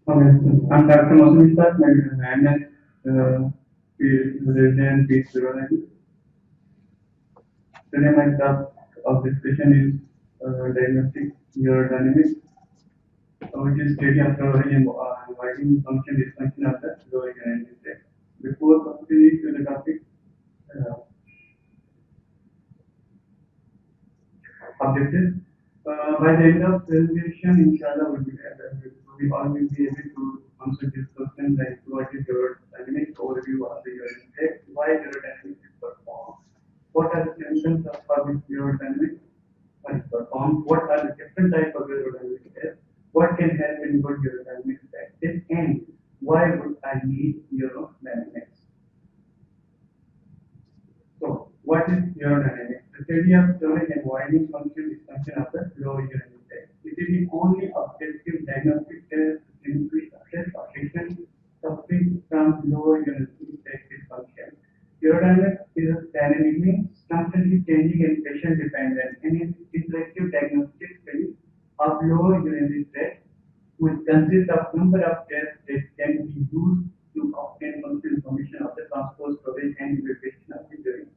Okay, I'm Dr. Masumista, and resident is urology. Today my topic of discussion is diagnostic urodynamics, which is study of urology and avoiding function dysfunction of the lower urinary tract. Before proceeding to the topic, uh, objectives. By the end of presentation, inshallah, we all will be able to answer this question like what is urodynamics, overview of the urinary tract, why urodynamics is performed, what are the symptoms of public urodynamics is performed, what are the different types of urodynamic tests, what can help in good urodynamic practice, and why would I need urodynamics. So, what is urodynamics? The study of storage and winding function dysfunction of the lower urinary tract. It is the only objective diagnostic test in which assess a patient suffering from lower urinary tract dysfunction. Urodynamics is a dynamically, constantly changing and patient dependent and is interactive diagnostic study of lower urinary tract, which consists of number of tests that can be used to obtain functional information of the transport, storage, and evacuation of the urine.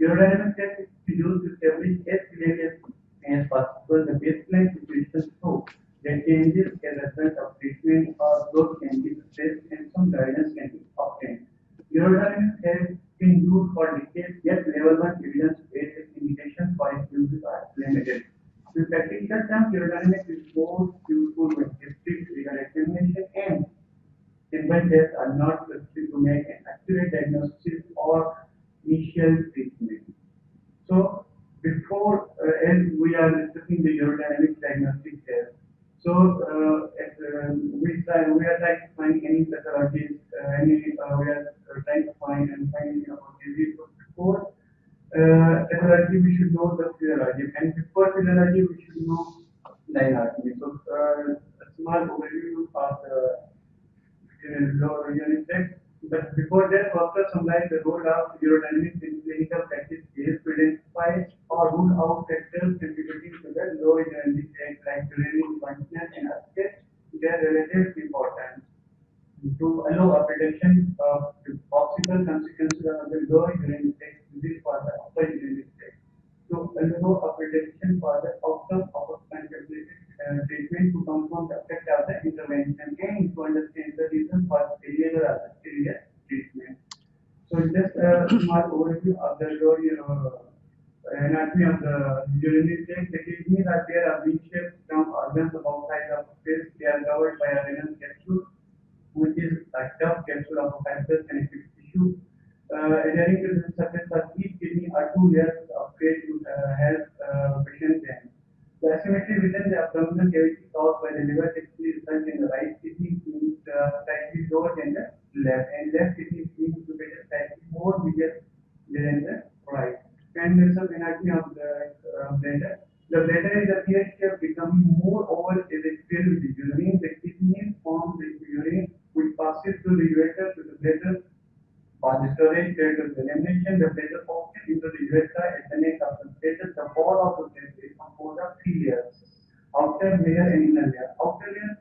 Urodynamic test is used to establish as clearly as possible the baseline situation so that changes as a result of treatment or growth can be assessed and some guidance can be obtained. Urodynamics has been used for decades, yet level 1 evidence-based indications for its use are limited. In practical terms, urodynamics is most useful when strict legal examination and simple tests are not sufficient to make an accurate diagnosis or initial treatment. So, before as we are discussing the urodynamic diagnostic test, so we are trying to find any pathologies, we are trying to find and find any disease. So before pathology, we should know the physiology, and before physiology, we should know diagnostic. So a small overview of the lower urinary tract. But before that, doctors summarize the role of urodynamics in clinical practice is to identify or rule out factors contributing to the lower urinary tract like urinary incontinence and assess their relative importance to allow a prediction of the possible consequences of the lower urinary tract disease for the upper urinary tract. To allow a prediction for the outcome of a contemplated treatment to confirm the effect of the intervention and to understand the reason for failure of the serious treatment. So just a small overview of the lower anatomy of the urinary tract. The kidneys are there are V-shaped from organs about size of space. They are covered by a renal capsule, which is a tough capsule of a fibrous connective tissue. Adhering to the surface of each kidney are two layers of fat to help patient them. The asymmetry within the abdominal cavity caused by the liver typically results in the right kidney being slightly lower than the left, and left kidney being situated slightly more bigger than the right. And there's some anatomy of the bladder. The bladder is a pear shape becoming more oval as it fills with urine. The kidneys form the urine which passes through the ureter to the bladder. For the storage period of the elimination, the bladder passes into the urethra at the neck of the bladder. The wall of the bladder is composed of three layers: outer layer and inner layer. Outer layer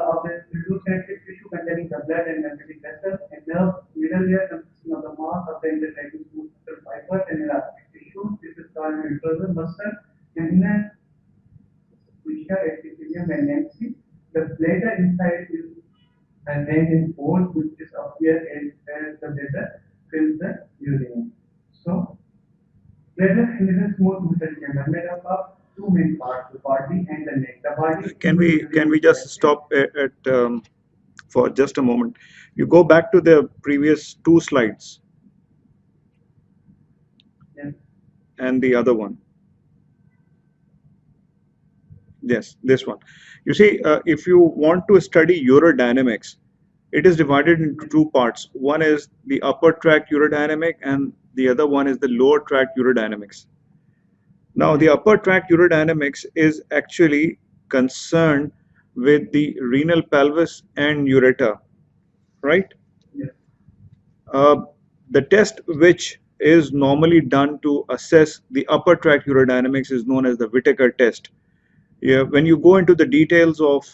of the loose connective tissue containing the blood and lymphatic vessels, and the middle layer consisting of the mass of the intertidal smooth muscle fibers and elastic tissue. This is called mucosal muscle. And inner which are epithelium and density. The bladder inside is contained in holes which is appear as the bladder fills the urine. So, bladder is a smooth muscle chamber made up of two main parts, the body and the neck. The body Can we just stop at for just a moment? You go back to the previous two slides yes. and the other one. Yes, this one. You see, if you want to study urodynamics, it is divided into two parts. One is the upper tract urodynamic and the other one is the lower tract urodynamics. Now, the upper tract urodynamics is actually concerned with the renal pelvis and ureter, right? Yes. The test which is normally done to assess the upper tract urodynamics is known as the Whittaker test. Yeah, when you go into the details of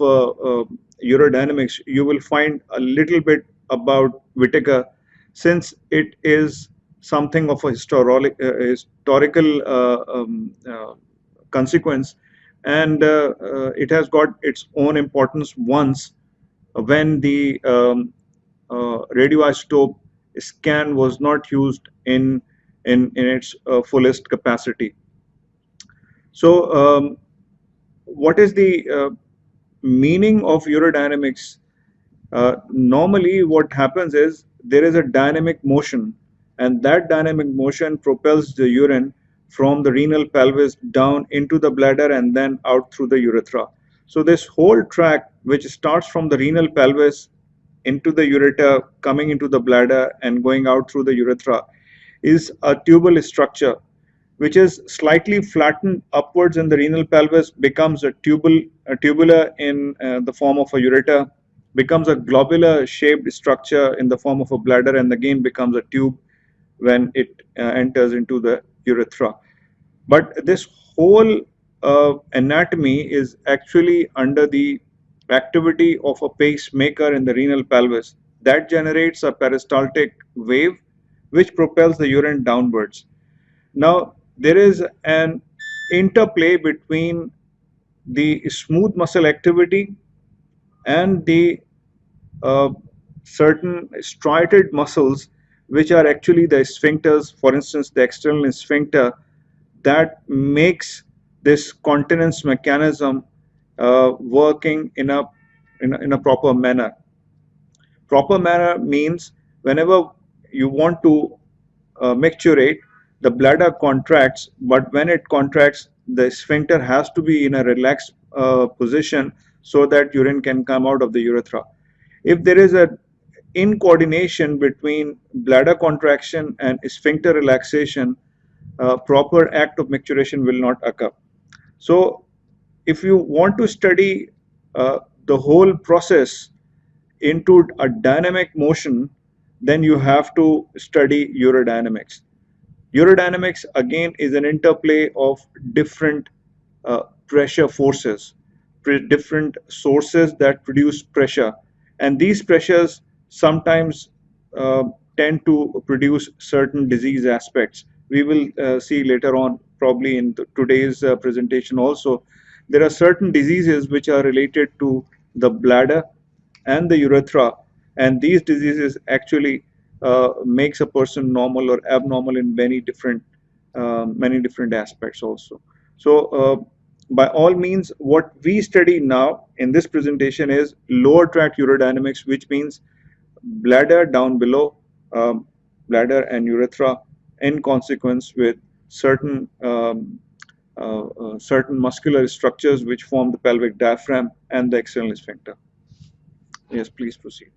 urodynamics, you will find a little bit about Whittaker, since it is something of a historical consequence, and it has got its own importance once when the radioisotope scan was not used in its fullest capacity. So, what is the meaning of urodynamics? Normally, what happens is there is a dynamic motion, and that dynamic motion propels the urine from the renal pelvis down into the bladder and then out through the urethra. So, this whole tract, which starts from the renal pelvis into the ureter, coming into the bladder, and going out through the urethra, is a tubal structure which is slightly flattened upwards in the renal pelvis, becomes a tubular in the form of a ureter, becomes a globular shaped structure in the form of a bladder, and again becomes a tube when it enters into the urethra. But this whole anatomy is actually under the activity of a pacemaker in the renal pelvis that generates a peristaltic wave which propels the urine downwards. Now, there is an interplay between the smooth muscle activity and the uh, certain striated muscles, which are actually the sphincters, for instance, the external sphincter, that makes this continence mechanism working in a proper manner. Proper manner means whenever you want to micturate, the bladder contracts, but when it contracts, the sphincter has to be in a relaxed position so that urine can come out of the urethra. If there is a incoordination between bladder contraction and sphincter relaxation, proper act of micturition will not occur. So, if you want to study the whole process into a dynamic motion, then you have to study urodynamics. Urodynamics again is an interplay of different pressure forces, different sources that produce pressure, and these pressures sometimes uh, tend to produce certain disease aspects. We will see later on, probably in today's presentation also, there are certain diseases which are related to the bladder and the urethra, and these diseases actually makes a person normal or abnormal in many different aspects also. So by all means, what we study now in this presentation is lower tract urodynamics, which means bladder down below, bladder and urethra, in consequence with certain muscular structures which form the pelvic diaphragm and the external sphincter. Yes, please proceed.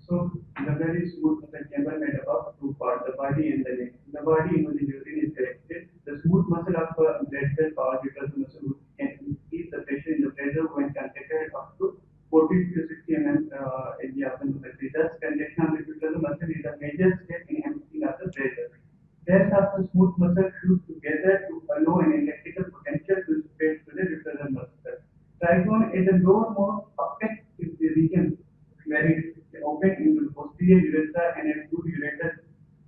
So the blood is smooth muscle chamber made up of two parts, the body and the neck. The body in which the urine is collected. The smooth muscle of blood cell power uterus muscle can increase the pressure in the bladder when contracted up to 40 to 60 mm area of the muscle. Thus, contraction of the uterus muscle is a major step in emptying of the bladder. Rest of the smooth muscle fuse together to allow an electrical potential to spread to the uterus muscle. Tritone is the lowermost affect is the region where it open into the posterior urethra and a two ureters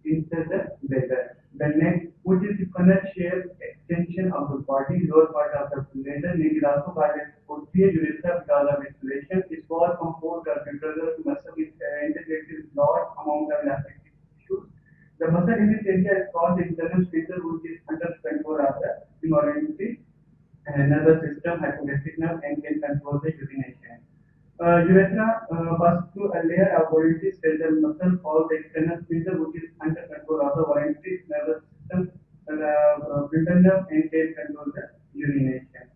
inside the bladder. The neck, which is the funnel-shaped extension of the body, lower part of the bladder, neck is also called as posterior urethra because of its relation. Its wall composed of uterus muscle is integrated with large amount of elastic tissue. The muscle in this area is called the internal sphincter, which is under control of the urology and another system, hypoglycemic nerve, and can control the urination. Urethra passes through a layer of voluntary skeletal muscle called the external sphincter, which is under control of the voluntary nervous system, sphincter nerve, and can control the urination.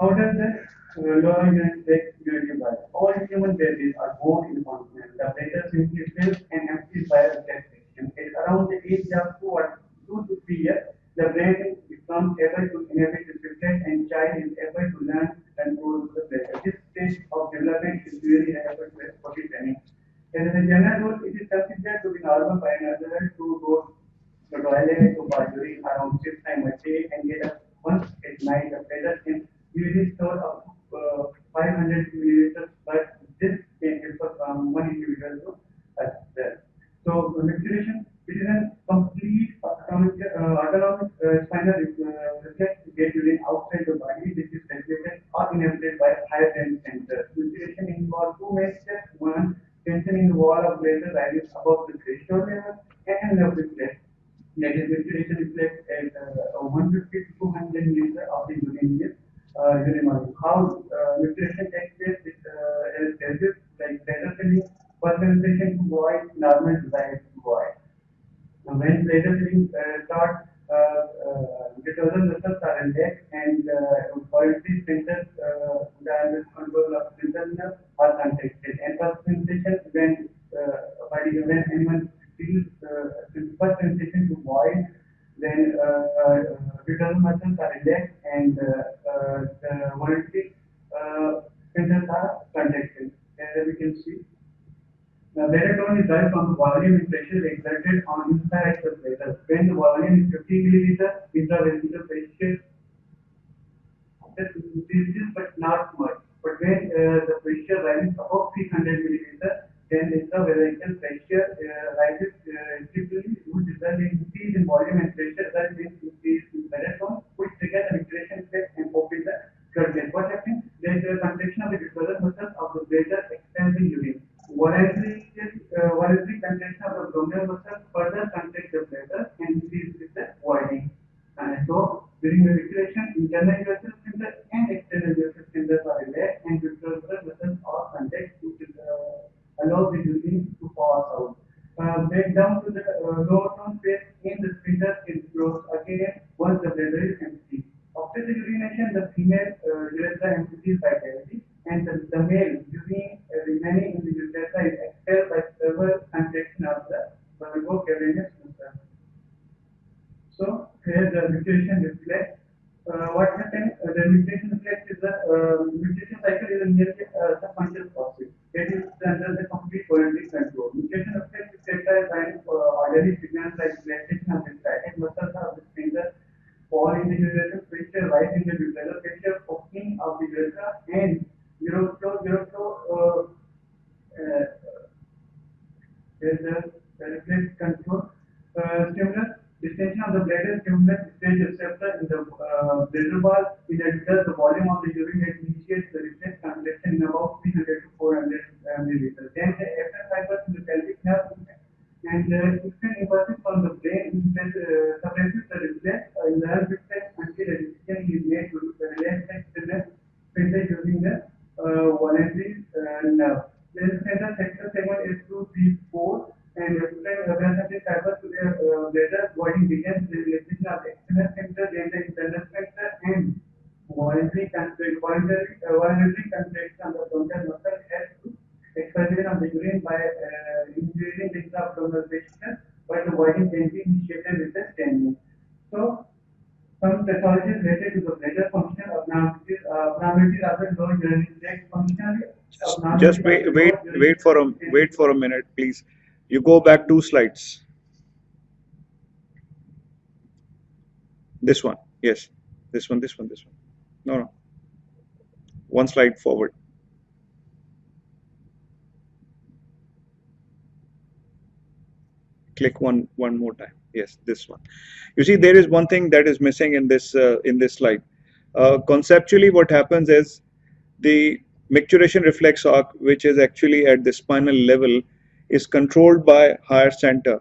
How does the lower urinary tract urinary work? All human babies are born incontinent. The bladder simply fills and empties by the section. At around the age of 2 to 3 years, the brain becomes able to inhibit the reflex and child is able to learn to control the bladder. This stage of development is really able to potty training. As a general rule, it is considered to be normal by an adult to go to the toilet to pass urine around 6 times a day and get up once at night. The bladder can tension in the wall of bladder rises above the threshold level and left reflex. That is, micturition reflects at 150 to 200 milliliters of the urine volume. How micturition takes place is stages like bladder filling, first sensation to void, normal desired to void. When bladder filling starts, detrusor muscles are relaxed and voluntary sphincters under control of sphincter nerve are contracted. And first sensation when anyone feels first sensation to void, then detrusor muscles are relaxed and the voluntary sphincters are contracted. As we can see. The bladder tone is derived from the volume and pressure exerted on inside the bladder. When the volume is 50 milliliters, intravesical pressure increases but not much. But when the pressure rises above 300 milliliters, then intravesical pressure rises typically would result in increase in volume and pressure, result in increase in bladder tone, which triggers the micturition effect and opens the floodgate. What happens? There is a contraction of the detrusor muscles of the bladder expels the urine. Voluntary contraction of the abdominal muscle further contracts the bladder and increases with the voiding. So, during the micturition, internal urethral sphincter and external urethral sphincters are relaxed and detrusor muscles are contracted to allow the urine to pass out. Back down to the lower tone phase in the sphincter is closed again once the bladder is empty. After the urination, the female urethra empties by cavity and the male urine remaining in the urethra is expelled by several contraction of the cavernous muscle. So here the micturition reflex. What happens? The micturition reflex is the micturition cycle is a nearly subconscious process. It is under the complete voluntary control. Micturition reflex is characterized by orderly signals like relaxation of the static muscles of the sphincter, fall in the urethra, pressure rise in the urethra, pressure opening of the urethra, and uroflow is the reflex control. Stimulus, distension of the bladder stimulus stage receptor in the bladder wall in addition the volume of the urine that initiates the reflex contraction in about 300 to 400 milliliters. Then the after fibers in the pelvic nerve and different impulses from the brain suppresses the reflex in the nerve reflex until a decision is made to relax the external sphincter using the voluntary nerve. Then the center sector segment is 2, 3, 4 and when the fibers to the bladder voiding begins the relaxation of the external sphincter, then the internal sphincter and voluntary contraction of the abdominal muscle has to expulsion of the urine by increasing the intra-abdominal pressure, but the voiding can be initiated with the standing. So, some pathologies related to the bladder function abnormalities are the low urinary tract functionally. Just wait for a minute, please. You go back 2 slides. This one, yes. This one. No. 1 slide forward. Click one more time. Yes, this one. You see, there is one thing that is missing in this slide. Conceptually, what happens is the micturition reflex arc, which is actually at the spinal level, is controlled by higher center,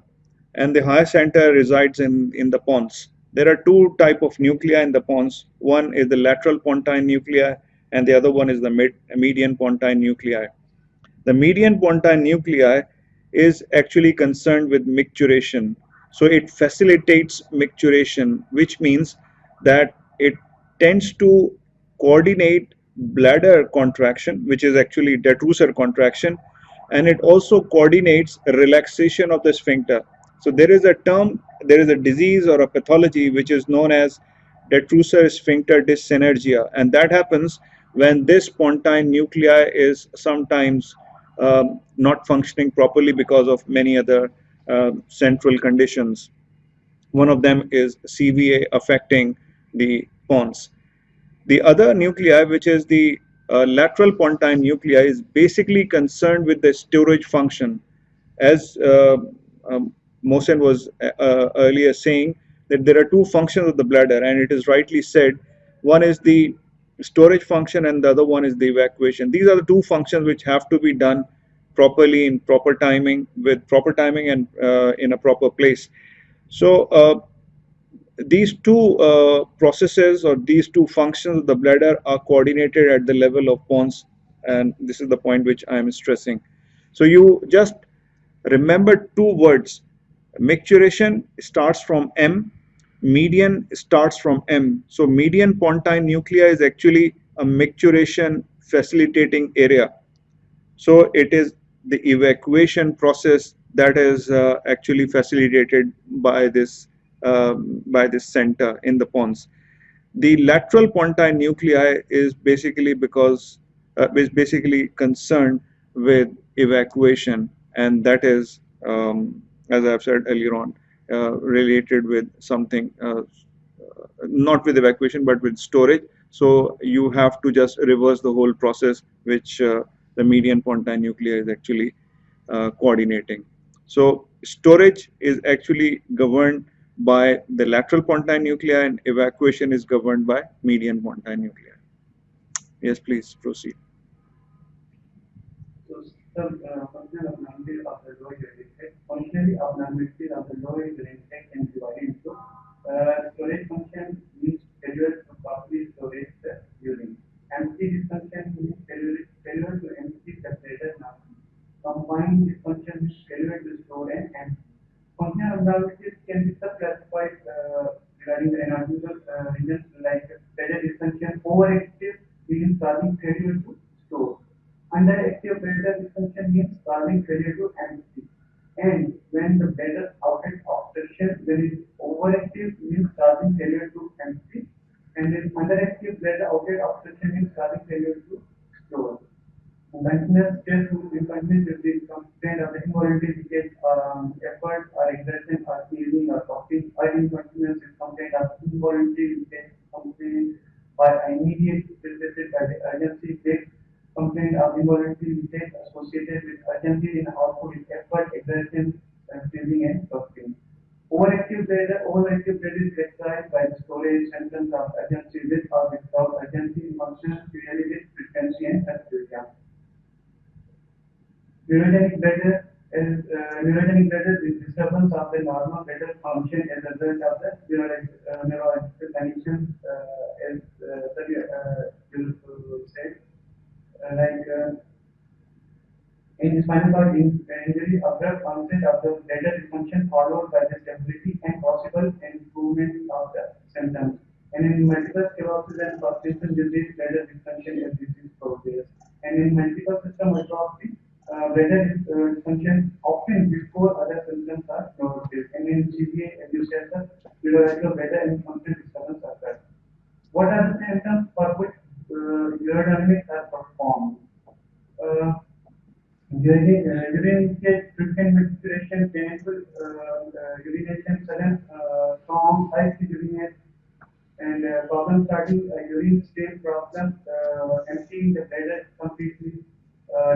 and the higher center resides in the pons. There are 2 types of nuclei in the pons. One is the lateral pontine nuclei, and the other one is the median pontine nuclei. The median pontine nuclei is actually concerned with micturition. So it facilitates micturition, which means that it tends to coordinate bladder contraction, which is actually detrusor contraction, and it also coordinates relaxation of the sphincter. So there is a disease or a pathology which is known as detrusor sphincter dyssynergia, and that happens when this pontine nuclei is sometimes not functioning properly because of many other central conditions. One of them is CVA affecting the pons. The other nuclei, which is the lateral pontine nuclei, is basically concerned with the storage function. As Mohsen was earlier saying, that there are 2 functions of the bladder, and it is rightly said, one is the storage function and the other one is the evacuation. These are the 2 functions which have to be done properly in proper timing, with proper timing and in a proper place. So these two processes or these two functions of the bladder are coordinated at the level of pons, and this is the point which I am stressing. So you just remember two words. Micturition starts from M, median starts from M. So median pontine nuclei is actually a micturition facilitating area. So it is the evacuation process that is actually facilitated by this center in the pons. The lateral pontine nuclei is basically concerned with evacuation, and that is, as I've said earlier on, related with something not with evacuation but with storage. So you have to just reverse the whole process, which the median pontine nuclei is actually coordinating. So storage is actually governed by the lateral pontine nuclei, and evacuation is governed by median pontine nuclei. Yes, please proceed. So some functional abnormality of the lower urinary tract. Functionally abnormality of the lower urinary tract can be divided into storage function means failure to properly storage the urine. Empty dysfunction means failure to empty the bladder now. Combined dysfunction means failure to store and empty. Functional abnormalities can be subclassified regarding the anatomical regions like bladder dysfunction, overactive means causing failure to store. Underactive bladder dysfunction means causing failure to empty. And when the bladder outlet obstruction, when it is overactive means causing failure to empty. And then underactive bladder outlet obstruction means causing failure to store. Continuous stress incontinence is the complaint of the involuntary leakage, effort or exertion or sneezing or coughing, or incontinence is complaint of involuntary leakage, complaint or immediate visited by the urgency takes complaint of involuntary leakage associated with urgency in output with effort, exertion, sneezing and coughing. Overactive bladder is characterized by the storage symptoms of urgency with or without urgency in functions clearly with frequency and perfusion. Urogenic bladder is disturbance of the normal bladder function as a result of the neurological conditions, as you said, in spinal cord injury, abrupt onset of the bladder dysfunction followed by the stability and possible improvement of the symptoms. And in multiple sclerosis and Parkinson's disease, bladder dysfunction is disease progress. And in multiple system atrophy, bladder dysfunction often before other symptoms are noticed. And in GBA, as you said, the urological bladder and function disturbance occur. What are the symptoms for which urodynamics are performed? Urinary frequent micturition, painful urination, sudden strong, high urinate, and problem starting urine stain problem, emptying the bladder completely,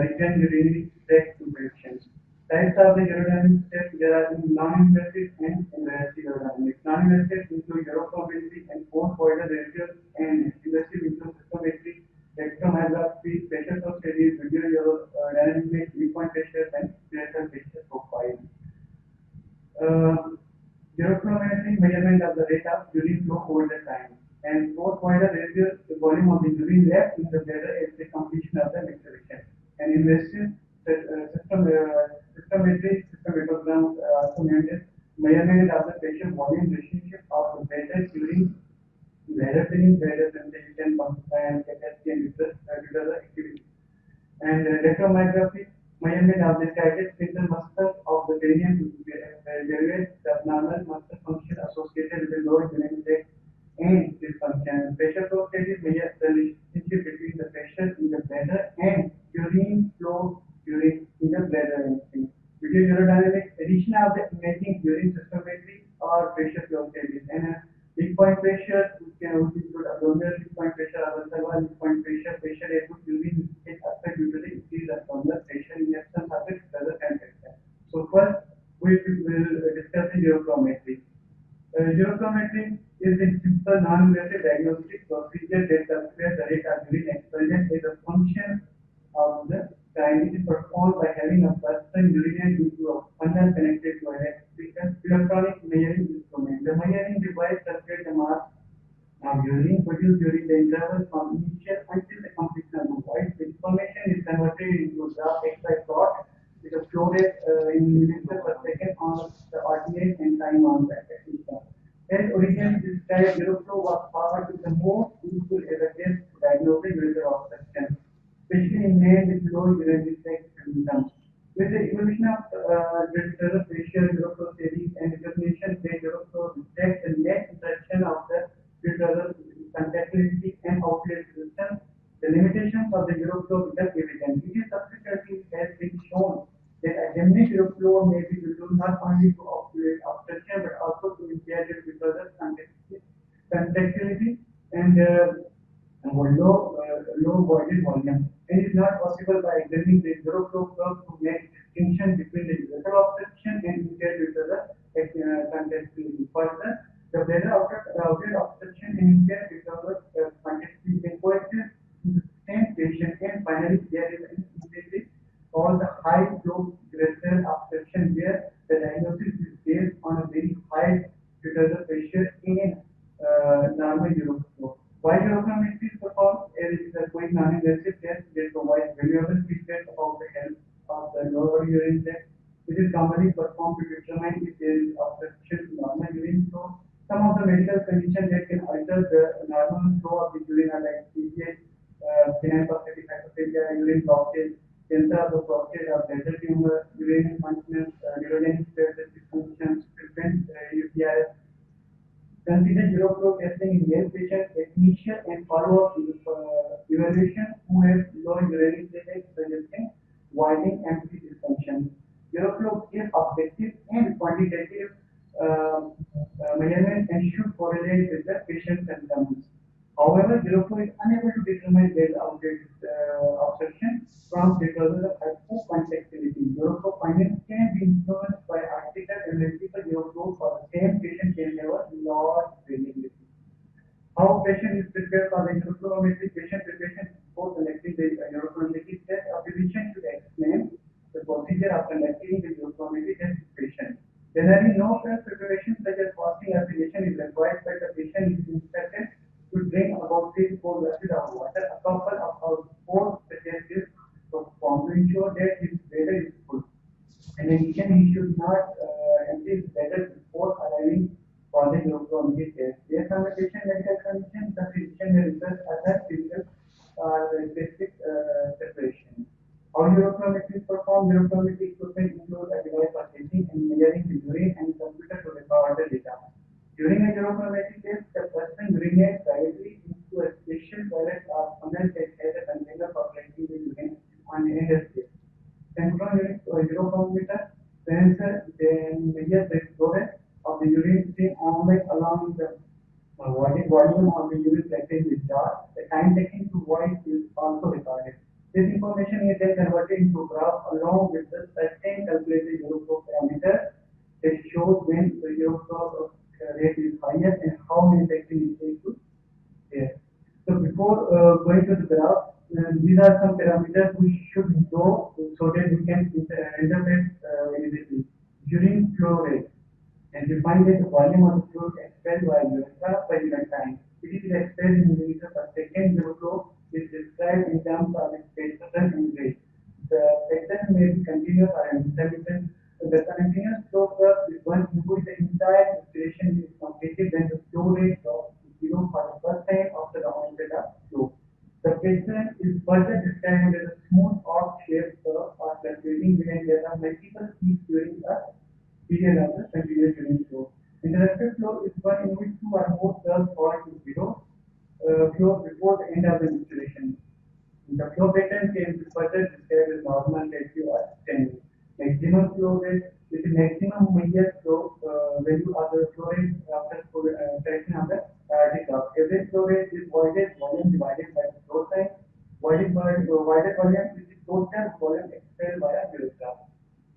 return urinary tract infections. Types of the urodynamic steps, there are non-invasive and invasive urodynamics. Non-invasive include uroflowmetry and post-voidal radial, and invasive include cystometry, electromyography, pressure flow studies, video urodynamics, midpoint pressures, and placental pressure profile. Uroflowmetry measurement of the rate of urine flow over the time, and post-voidal radial the volume of the urine left in the bladder at the completion of the micturition. And invasive cystometry, cystometograms, also named as measurement of the pressure volume relationship of the bladder during bladder filling, bladder sensation, pontine capacity, and uterine activity. And electromyography, measurement of the cardiac sphincter muscle of the perineum to evaluate the abnormal muscle function associated with the lower urinary tract and dysfunction. Pressure flow studies measure the relationship between the pressure in the bladder and urine flow during in the bladder. Video urodynamics, addition of the imaging urine cystometry or pressure flow studies. And midpoint pressure, which can include abdominal midpoint pressure, or cervical midpoint pressure, pressure able to urine is affected due to the increased abdominal pressure in absence of the further contraction. So first, we will discuss the uroflowmetry. Uroflowmetry is a simple non-invasive diagnostic procedure that calculates the rate of urine expulsion as a function of the time. It is performed by having turning a person urinate into a funnel connected to an electronic measuring instrument. The measuring device calculates the mass of urine produced during the interval from initial until the completion of the void. The information is converted into a graph XY plot with a flow rate in milliliters per second on the ordinate and time on the system. As originally described, Euroflow was found to be the most useful evidence to diagnose the ureter obstruction, especially in men with low urinary tract symptoms. With the evolution of the facial Euroflow series and determination that Euroflow detects the net interaction of the ureter contractility and outlet resistance, the limitations of the Euroflow become evident. It is subsequently has been shown that a diminished Euroflow may be used not only to outlet obstruction but also to impair the ureter contractility and low voided volume. It is not possible by examining the Euroflow curve to make distinction between the ureter obstruction and impaired ureter contractility. Further, the bladder outlet obstruction and impaired ureter contractility can coexist in the same patient, and finally there is an immediately called the high flow ureter obstruction, where the diagnosis is based on a very high ureter pressure in normal Euroflow. While uroflowmetry is performed, it is a quick non-invasive test that provides valuable feedback about the health of the lower urine tract. It is commonly performed to determine if there is obstruction to normal urine flow. Some of the medical conditions that can alter the normal flow of the urine are like PPH, benign prostatic hyperplasia, urine blockage, cancer of the prostate, or bladder tumor, urine incontinence, urodynamic dysfunction, frequent UTIs. Consider Euroflow testing in male patients at initial and follow-up evaluation who have low urinary tract suggesting widening empty dysfunction. Euroflow gives objective and quantitative measurement and should correlate with the patient's symptoms. However, Euroflow is unable to determine bladder outlet obstruction from because of hypocontractility. Euroflow findings can be influenced by article analytical Euroflow for the same patient can have a large variability. How patient is prepared for the uroflowmetry? Patient preparation before selecting the uroflowmetry test. A physician should explain the procedure of conducting the uroflowmetry test to patient. Generally, no first preparation such as fasting application is required, but the patient is instructed to drink about 3 to 4 glasses of water. A couple of hours before the test is performed to ensure that his bladder is full. In addition, he should not empty his bladder before arriving for the uroflowmetry test. Based on the patient medical condition, the physician may request other physical specific preparation. How uroflowmetry is performed? Uroflowmetry equipment includes a device for taking and measuring the urine and computer to record the data. During a uroflowmetry test, the person urinates directly into a special toilet or funnel that has a container for collecting the urine on the end of it. Central uroflowmeter sensor then measures the flow rate of the urine stream along the volume of the urine collected in the jar. The time taken to void is also recorded. This information is then converted into a graph along with the certain calculated Euroflow parameter that shows when the Euroflow rate is highest and how many seconds it takes to there. So before going to the graph, these are some parameters we should know so that we can interpret immediately. Urine flow rate and define that the volume of the fluid expelled by urethra per unit time. It is expressed in milliliters per second. Euroflow is described in terms of its pattern and rate. The pattern may be continuous or intermittent. The continuous flow curve is one in which the entire respiration is completed when the flow rate drops to zero for the first time after the onset of flow. The pattern is further described as a smooth arc-shaped curve or fluctuating when there are multiple peaks during the period of the continuous urine flow. Interrupted flow is one in which 2 or more curves fall to zero flow before the end of the micturition. The flow pattern can be further described as normal ratio or standard. Maximum flow rate is the maximum measured flow value of the flow rate after correction of the aortic curve. Average flow rate is voided volume divided by the flow time. Voided volume is the total volume expelled by a urethra.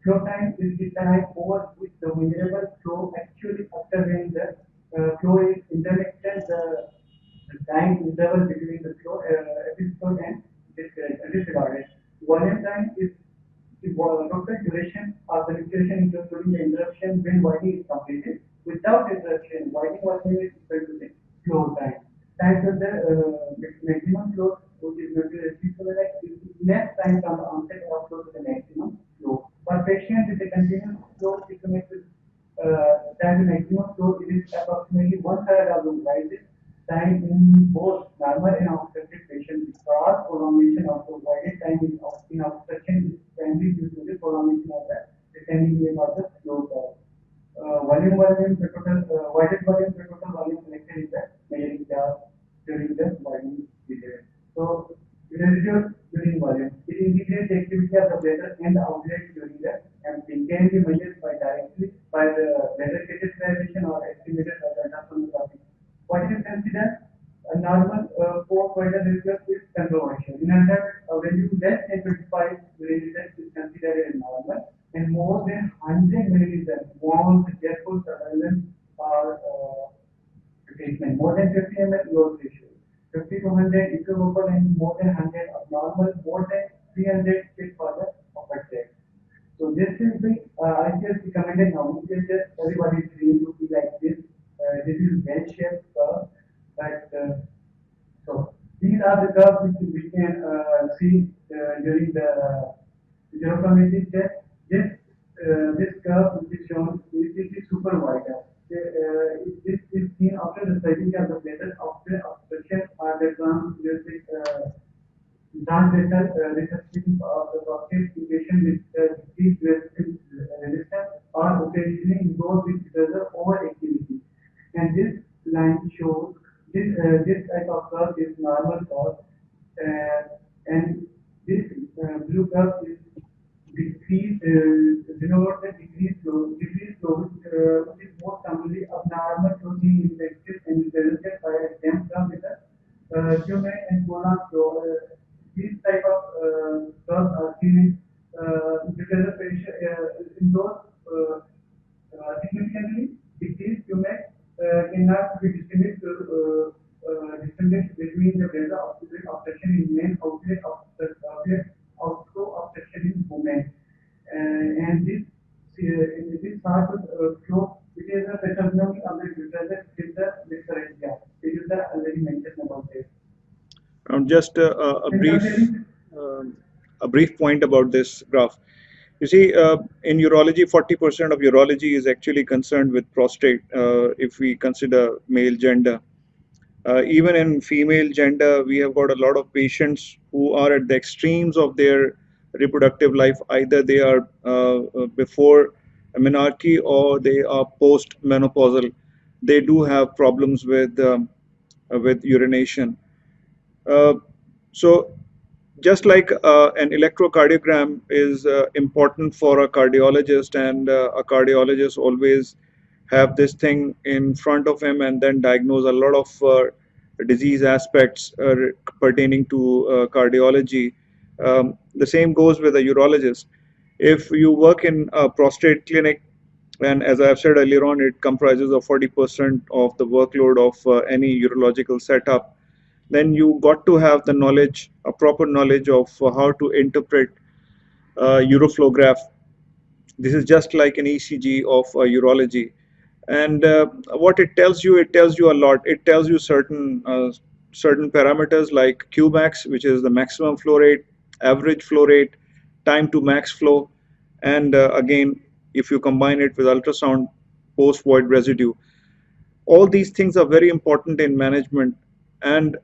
Flow time is the time over which the measurable flow actually occurs when the flow is intermittent. The time interval between the flow episode and disregarded. Volume time is the total duration of the micturition including the interruption when widening is completed. Without interruption, widening was is equal to the flow time. Time to the maximum flow, which is going to receive to the next, is less time from the onset of flow to the maximum flow. For patient with a continuous flow, time to maximum flow, it is approximately one third of the rises time in both normal and obstructed patients because prolongation of the wider time in obstruction is primarily due to the prolongation of the descending wave of the flow curve. Volume per total, wider volume per total volume collected is the measuring gas during the widening period. So, residual during volume. It integrates the activity of the bladder and the outlet during the emptying. Can be measured by directly by the bladder catheterization or estimated by the ultrasonography. What is considered a normal post-vital reflux is controversial. In other words, a value less than 25 milliliters is considered a normal, and more than 100 milliliters warrants careful surveillance or treatment. More than 50 ml low ratio. 50 to 100 equivocal and more than 100 abnormal, more than 300 fit for the upper check. So this is the I just recommended now. Everybody is trained to be like this. This is bell-shaped curve, but so these are the curves which we can see during the uroflowmetry test. This curve which is shown is super wide. This is seen after the surgery of the bladder after obstruction or the transvasal resuscitation of the prostate in patient with decreased resistance or occasionally in those with further overactivity. And this line shows this type of curve is normal curve, and this blue curve is denotes the decreased flow, which is most commonly abnormal flow seen in the testis and is resulted by a damp curve with a human and colon flow. These type of curves are seen because of in those significantly decreased human cannot be distinguished between the bladder obstruction in men, outlet obstruction in women, and this sort of flow, it is a pathognomy of the uterus with the dysphagia. The user already mentioned about this. Just a brief point about this graph. You see, in urology, 40% of urology is actually concerned with prostate. If we consider male gender, even in female gender, we have got a lot of patients who are at the extremes of their reproductive life. Either they are before menarche or they are post-menopausal. They do have problems with urination. So just like an electrocardiogram is important for a cardiologist, and a cardiologist always have this thing in front of him and then diagnose a lot of disease aspects pertaining to cardiology. The same goes with a urologist. If you work in a prostate clinic, and as I've said earlier on, it comprises of 40% of the workload of any urological setup, then you got to have the knowledge, a proper knowledge of how to interpret uroflowgraph. This is just like an ECG of urology. And what it tells you a lot. It tells you certain parameters like Qmax, which is the maximum flow rate, average flow rate, time to max flow, and again, if you combine it with ultrasound, post-void residue. All these things are very important in management. And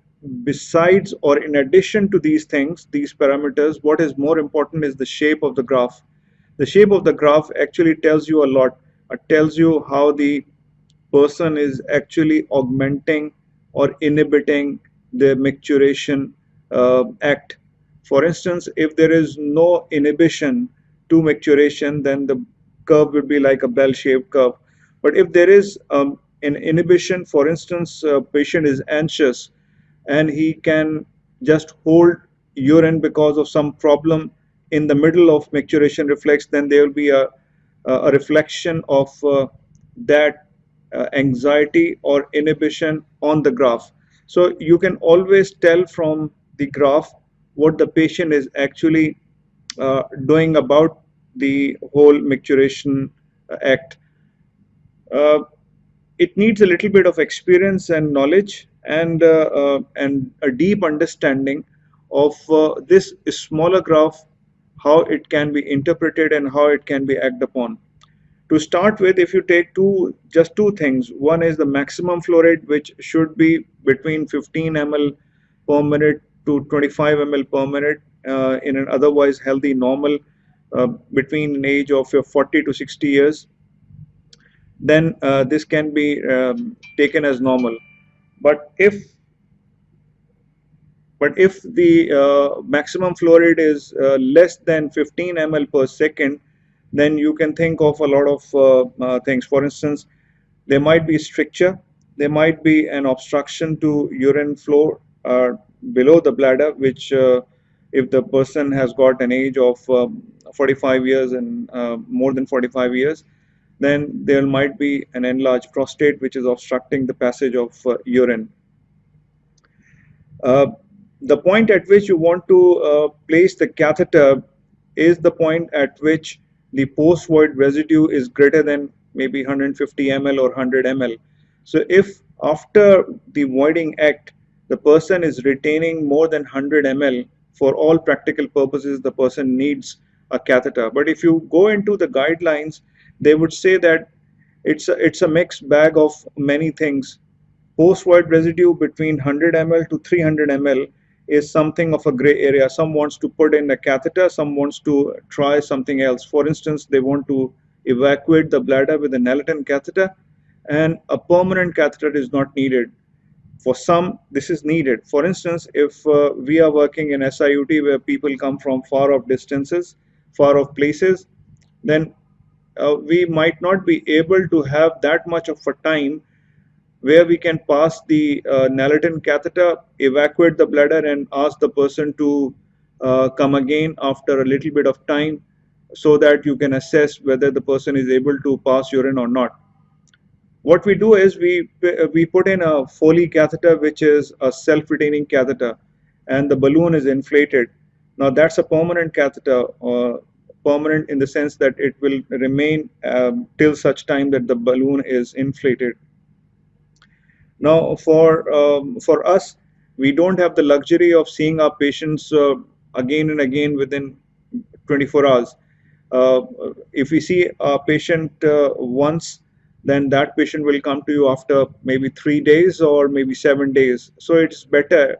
besides, or in addition to these things, these parameters, what is more important is the shape of the graph. The shape of the graph actually tells you a lot. It tells you how the person is actually augmenting or inhibiting the micturition act. For instance, if there is no inhibition to micturition, then the curve would be like a bell-shaped curve. But if there is an inhibition, for instance, a patient is anxious and he can just hold urine because of some problem in the middle of micturition reflex, then there will be a reflection of that anxiety or inhibition on the graph. So you can always tell from the graph what the patient is actually doing about the whole micturition act. Uh, it needs a little bit of experience and knowledge and a deep understanding of this smaller graph, how it can be interpreted and how it can be acted upon. To start with, if you take just two things, one is the maximum flow rate, which should be between 15 ml per minute to 25 ml per minute in an otherwise healthy normal between an age of 40 to 60 years, then this can be taken as normal. But if the maximum flow rate is less than 15 ml per second, then you can think of a lot of things. For instance, there might be stricture, there might be an obstruction to urine flow below the bladder, which if the person has got an age of 45 years and more than 45 years, then there might be an enlarged prostate which is obstructing the passage of urine. Uh, the point at which you want to place the catheter is the point at which the post-void residue is greater than maybe 150 ml or 100 ml. So if after the voiding act the person is retaining more than 100 ml, for all practical purposes the person needs a catheter. But if you go into the guidelines, they would say that it's a mixed bag of many things. Post-void residue between 100 ml to 300 ml is something of a gray area. Some wants to put in a catheter, some wants to try something else. For instance, they want to evacuate the bladder with a Nalaton catheter, and a permanent catheter is not needed. For some, this is needed. For instance, if we are working in SIUT where people come from far off distances, far off places, then we might not be able to have that much of a time where we can pass the Nalaton catheter, evacuate the bladder, and ask the person to come again after a little bit of time, so that you can assess whether the person is able to pass urine or not. What we do is we put in a Foley catheter, which is a self-retaining catheter, and the balloon is inflated. Now that's a permanent catheter, permanent in the sense that it will remain till such time that the balloon is inflated. Now, for us, we don't have the luxury of seeing our patients again and again within 24 hours. Uh, if we see a patient once, then that patient will come to you after maybe 3 days or maybe 7 days. So it's better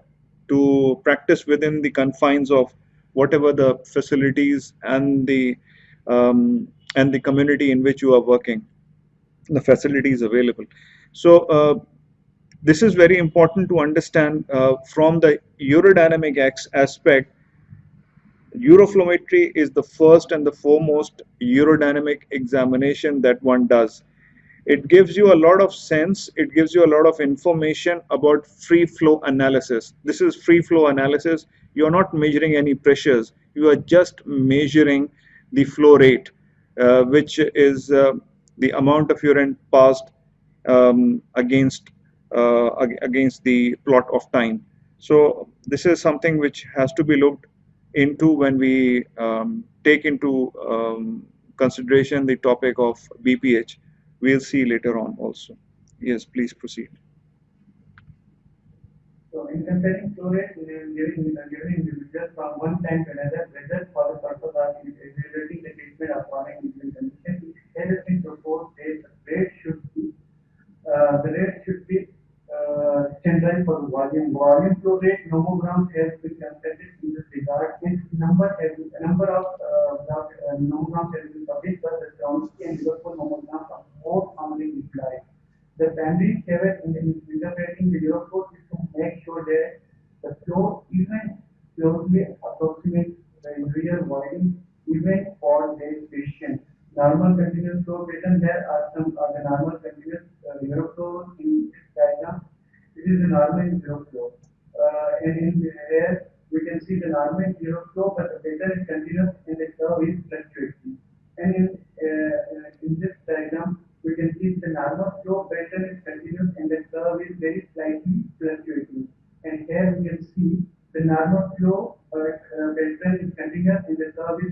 to practice within the confines of whatever the facilities and the community in which you are working, the facilities available. So this is very important to understand from the urodynamic aspect. Uroflowmetry is the first and the foremost urodynamic examination that one does. It gives you a lot of sense, it gives you a lot of information about free flow analysis. This is free flow analysis. You are not measuring any pressures, you are just measuring the flow rate, which is the amount of urine passed against the plot of time. So this is something which has to be looked into when we take into consideration the topic of BPH. We'll see later on also. Yes, please proceed. So in comparing flow rate, giving individuals from one time to another, whether for the purpose of evaluating the treatment of chronic injury condition, anything proposed is the rate should be standard for volume. Volume flow rate, nomograms has been considered in this regard. Its number of nomograms has been published, but the Chomsky and Liverpool nomograms are more commonly utilized. The primary caveat in interpreting the Euroflow is to make sure that the flow even closely approximates the real voiding even for the patient. Normal continuous flow pattern, there are some the normal continuous Euroflow in this diagram. It is a normal Euroflow. And in here we can see the normal Euroflow, but the pattern is continuous and the curve is fluctuating. And in this diagram, we can see the normal flow pattern is continuous and the curve is very slightly fluctuating. And here we can see the normal flow pattern is continuous and the curve is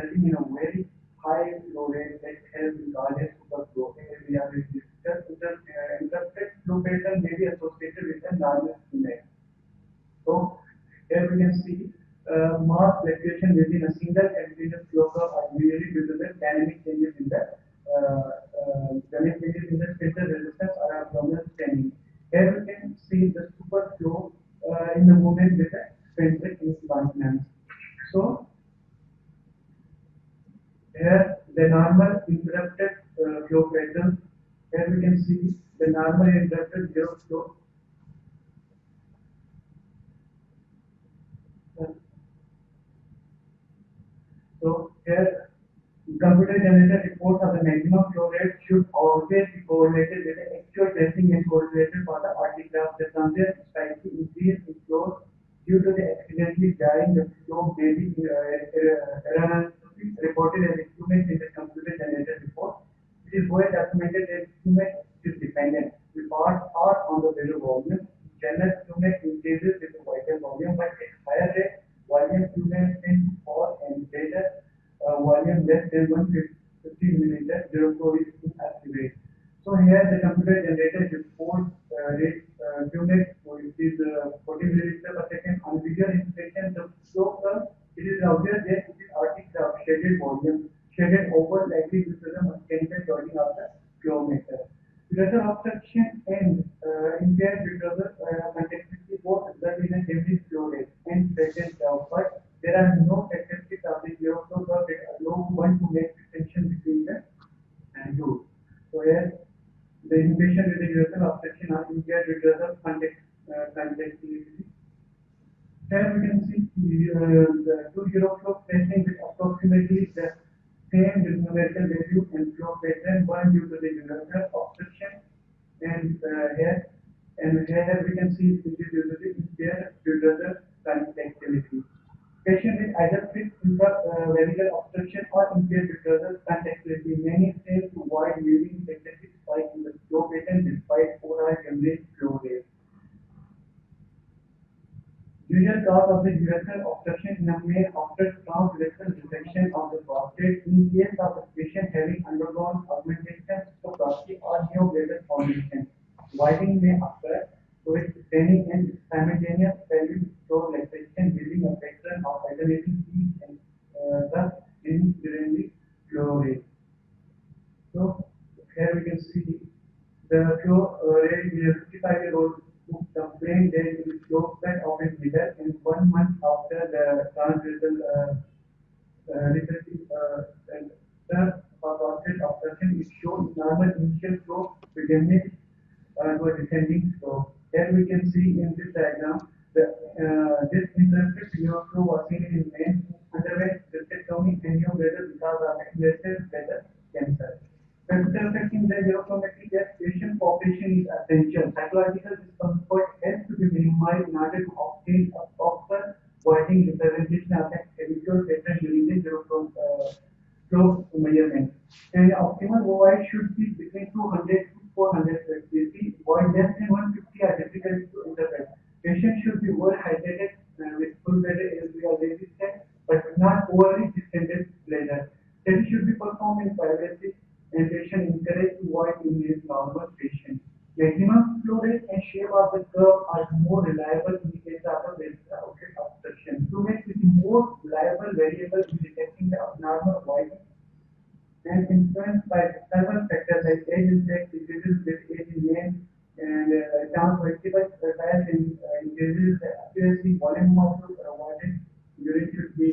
resulting in a very high flow rate that has been called as superflow. As we have discussed, the interrupted flow pattern may be associated with a larger inlet. So here we can see mass fluctuation within a single continuous flow curve are usually due to the dynamic changes in the spatial resistance or abdominal staining. Here we can see the superflow in the movement with the centric incontinence. So here the normal interrupted flow pattern. Here we can see the normal interrupted zero flow. So here, computer generated reports of the maximum flow rate should always be correlated with the actual testing and correlated for the artigraph. The transient slightly increase in flow due to the accidentally varying the flow may be erroneously reported as improvement in the computer generated report. It is well documented that improvement is dependent. The parts are on the value volume. General improvement increases with the vital volume, but at higher rate, volume improvement tends to fall and greater volume less than 150 milliliters, zero flow is inactivate. So here the computer generated report rate improvement which is 40 milliliters per second. On visual inspection, the flow curve, it is obvious that it is artigraph shaded volume, shaded over likely due to the mechanical joining of the flow meter. Urethral obstruction and impaired uterus contextually both result in a heavy flow rate and present curve, but there are no characteristics of the uroflow curve that allow one to make distinction between the two. So here, the inpatient with the urethral obstruction or impaired uterus contextuality. Here we can see the two uroflow placing with approximately the same numerical value and flow pattern, one due to the urethral obstruction and here we can see it is due to the impaired uterus contextuality. Patient with either fixed intravesical obstruction or impaired uterus contextuality many fail to avoid leading excessive spike in the flow pattern despite overall hemorrhage flow rate. Usual cause of the urethral obstruction in a male after transurethral resection of the prostate in case of the patient having undergone augmentation, cystoplasty or neobladder formation. Widening may occur with staining and simultaneous pelvic floor laxation using a pattern of alternating peaks and thus during the flow rate. So here we can see the flow rate is a 55-year-old who complained that it is flow flat of his liver and 1 month after the transurethral recessive prostate obstruction, it showed normal initial flow with diminish to a descending slope. Here we can see in this diagram this interrupted uroflow was seen in men who underwent hysterectomy and neobladder because of invasive bladder cancer. Consider affecting the uroflowmetry test patient population is essential. Psychological discomfort has to be minimized in order to obtain a proper widening representation of the habitual pattern during the uroflow flow measurement. And optimal OI should be between 200 to 400 cc, while less than 150 are difficult to interpret. Patients should be well hydrated with full bladder as we already said, but not overly distended bladder. Study should be performed in privacy and patient encouraged to avoid in his normal patient. Maximum flow rate and shape of the curve are more reliable indicators of the outlet obstruction. To make it more reliable variable in detecting the abnormal widening and influenced by several factors like age index, diseases with age in men, and transvestibular trials increases the accuracy volume of the avoided urine should be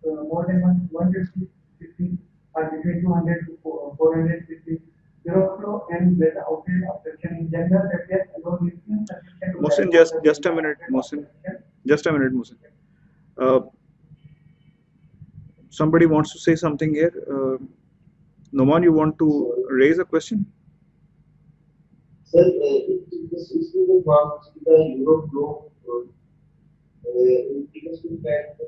more than 150 cc or between 200 to 400 cc. Uroflow and bladder outlet obstruction in general that test alone is insufficient. Mohsin, just a minute, Mohsin. Just a minute, Mohsin. Somebody wants to say something here. Noman, you want to raise a question? Sir, this is the part of the uroflow. Because we had the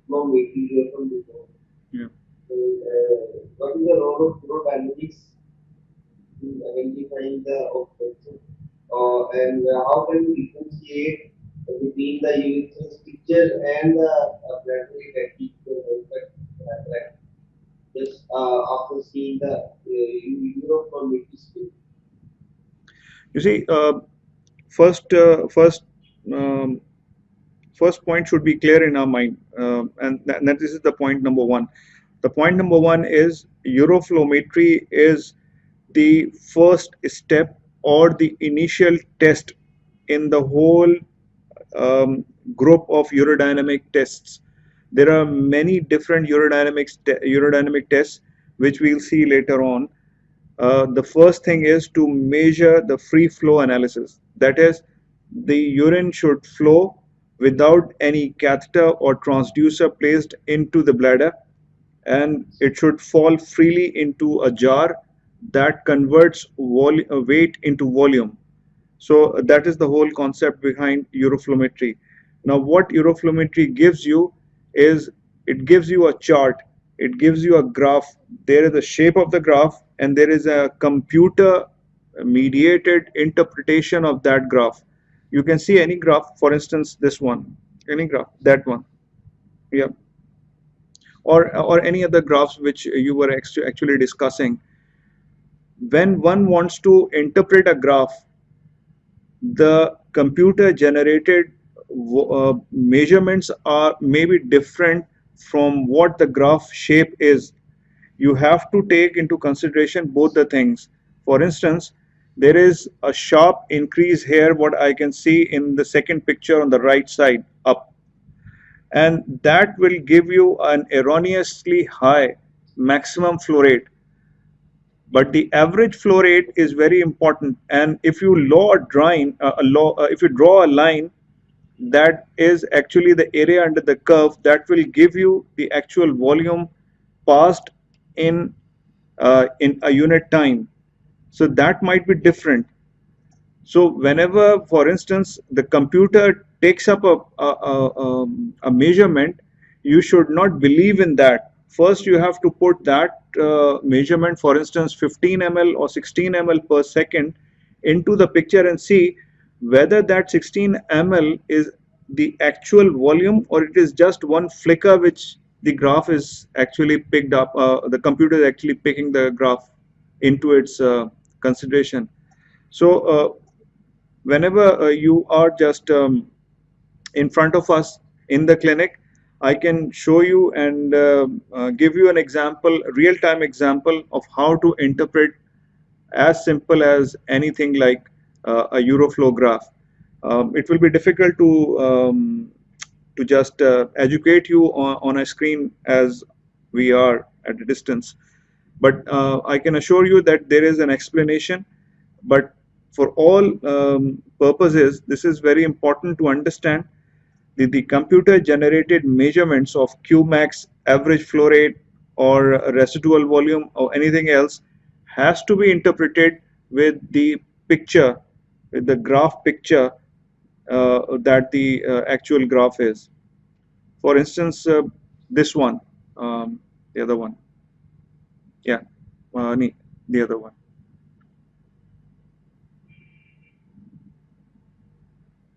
flow material from before. Yeah. What is the role of urodynamics in identifying the obstruction? And how can we differentiate between the urethral stricture and the planetary tactic? after seeing the uroflowmetry skill? You see, first, um, first point should be clear in our mind, and this is the point number one. The point number one is uroflowmetry is the first step or the initial test in the whole group of urodynamic tests. There are many different urodynamic tests which we'll see later on. The first thing is to measure the free flow analysis. That is, the urine should flow without any catheter or transducer placed into the bladder, and it should fall freely into a jar that converts weight into volume. So that is the whole concept behind uroflowmetry. Now, what uroflowmetry gives you is it gives you a chart, it gives you a graph. There is a shape of the graph, and there is a computer mediated interpretation of that graph. You can see any graph, for instance, this one, any graph, that one, yeah, or any other graphs which you were actually discussing. When one wants to interpret a graph, the computer generated measurements are maybe different from what the graph shape is. You have to take into consideration both the things. For instance, there is a sharp increase here, what I can see in the second picture on the right side up, and that will give you an erroneously high maximum flow rate. But the average flow rate is very important, and if you if you draw a line that is actually the area under the curve, that will give you the actual volume passed in a unit time. So that might be different. So whenever, for instance, the computer takes up a measurement, you should not believe in that. First, you have to put that measurement, for instance, 15 ml or 16 ml per second, into the picture and see whether that 16 ml is the actual volume or it is just one flicker which the graph is actually picked up. The computer is actually picking the graph into its consideration. So whenever you are just in front of us in the clinic, I can show you and give you an example, real-time example of how to interpret as simple as anything like a Euroflow graph. It will be difficult to just educate you on a screen as we are at a distance, but I can assure you that there is an explanation. But for all purposes, this is very important to understand. The computer generated measurements of Qmax, average flow rate, or residual volume, or anything else has to be interpreted with the picture, with the graph picture that the actual graph is. For instance, this one, the other one, yeah, the other one.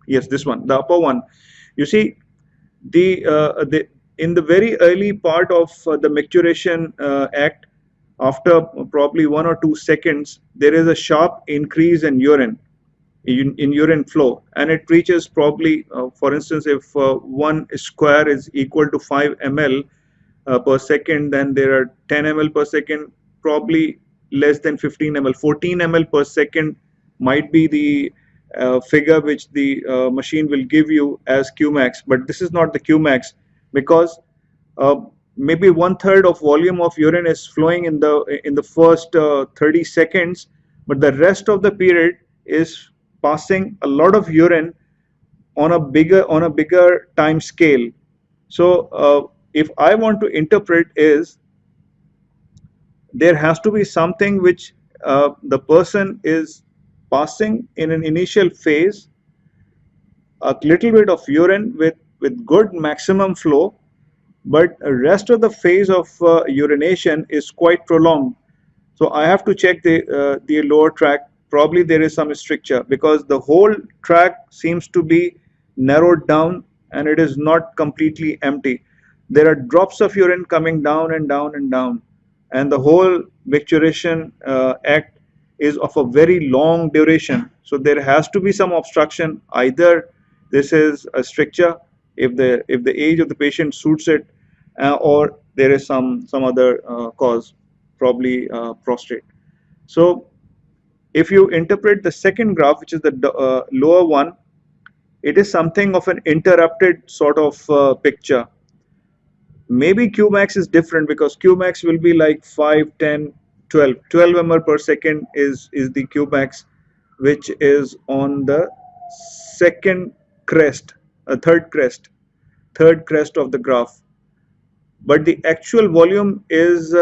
Yes, this one, the upper one. You see, the in the very early part of the micturition act, after probably 1 or 2 seconds, there is a sharp increase in urine, in urine flow, and it reaches probably, for instance, if 1 square is equal to 5 ml per second, then there are 10 ml per second, probably less than 15 ml. 14 ml per second might be the figure which the machine will give you as Qmax, but this is not the Qmax, because maybe 1/3 of volume of urine is flowing in the first 30 seconds, but the rest of the period is passing a lot of urine on a bigger time scale. So if I want to interpret, is there has to be something which the person is passing in an initial phase, a little bit of urine with good maximum flow, but the rest of the phase of urination is quite prolonged. So I have to check the lower tract. Probably there is some stricture, because the whole tract seems to be narrowed down and it is not completely empty. There are drops of urine coming down and down and down. and the whole micturition act is of a very long duration. So there has to be some obstruction. Either this is a stricture if the age of the patient suits it, or there is some other cause, probably prostate. So if you interpret the second graph, which is the lower one, it is something of an interrupted sort of picture. Maybe Qmax is different because Qmax will be like 5, 10, 12. 12 ml per second is the Qmax, which is on the second crest, third crest of the graph. But the actual volume is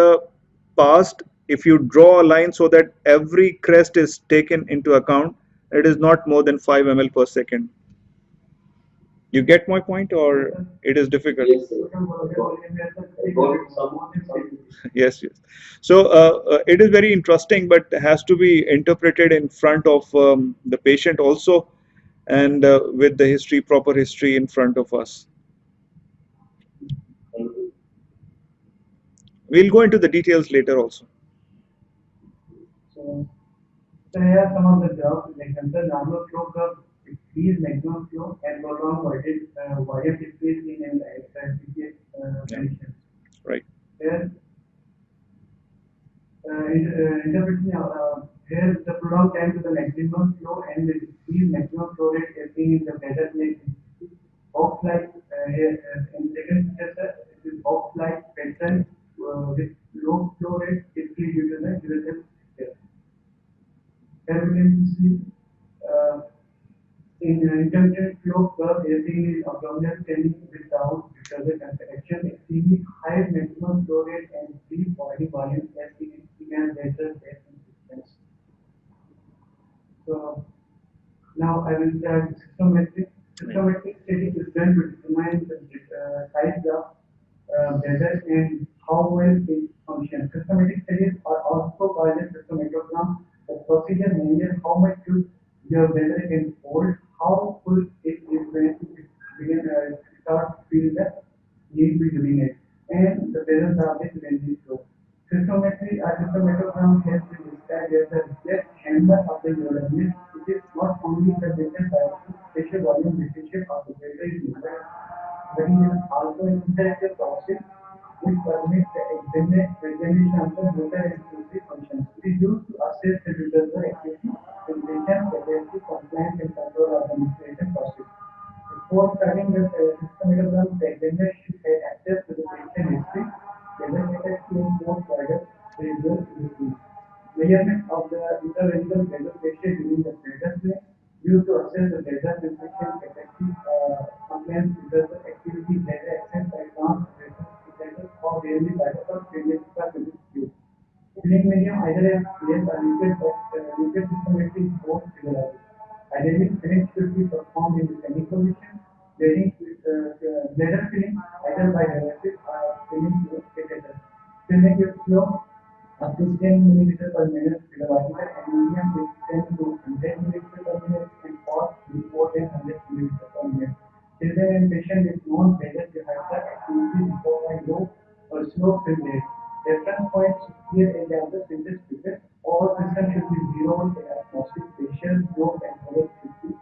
passed if you draw a line so that every crest is taken into account. It is not more than 5 ml per second. You get my point, or it is difficult? Yes, sir. I got it. Some. Yes, yes. So it is very interesting, but has to be interpreted in front of the patient also, and with the history, proper history in front of us. Thank you. We'll go into the details later also. So, so here are some of the jobs, like the normal flow curve, decrease maximum flow and prolong voided decrease in an condition. Right. Here, interpreting here the prolonged time to the maximum flow and the decreased maximum flow rate is seen in the better plate. Box like here in second chapter, it is box like pattern with low flow rate typically due to the urethral structure. Here we can see in intermittent flow curve, AC is abdominal training without detergent contraction, extremely high maximum flow rate and free body volume as seen in better test systems. So now I will start systometric. Systometric study is done to determine the size of bladder and how well it functions. Systematic studies are also called as systematogram. The procedure measures how much to your bladder can hold, how full it is when it begin start feel the need to urinate, and the presence of this ranging flow. Systometry or systematogram helps to describe the left chamber of the urologist. It is not only the bladder biopsy, special volume decision of the bladder is measured, but it is also an interactive process which permits the examination of the motor and sensory functions. It is used to assess the user activity, sensation, latency, compliance, and control of the administration process. Before starting the systematogram, the examiner should have access to the patient history, whether status to both provider results received. Measurement of the interventional bladder pressure during the bladder play used to assess the bladder sensation, capacity, compliance, user activity, bladder access by trans or really bilateral failure with tube. Filling medium either as clear or liquid, but liquid systematry is more physiologic. Ideally, filling should be performed in the semi position, leading to bladder filling either by dialysis or filling through catheter. Filling is slow up to 10 milliliter per minute physiological and medium is 10 to 100 milliliter per minute and fast is 4 to 100 milliliter per minute. Children and patients with known bladder hyperactivity require low or slow fill rate. Reference points here in the other synthesis figure. All systems should be zero in atmospheric pressure, low and lower should be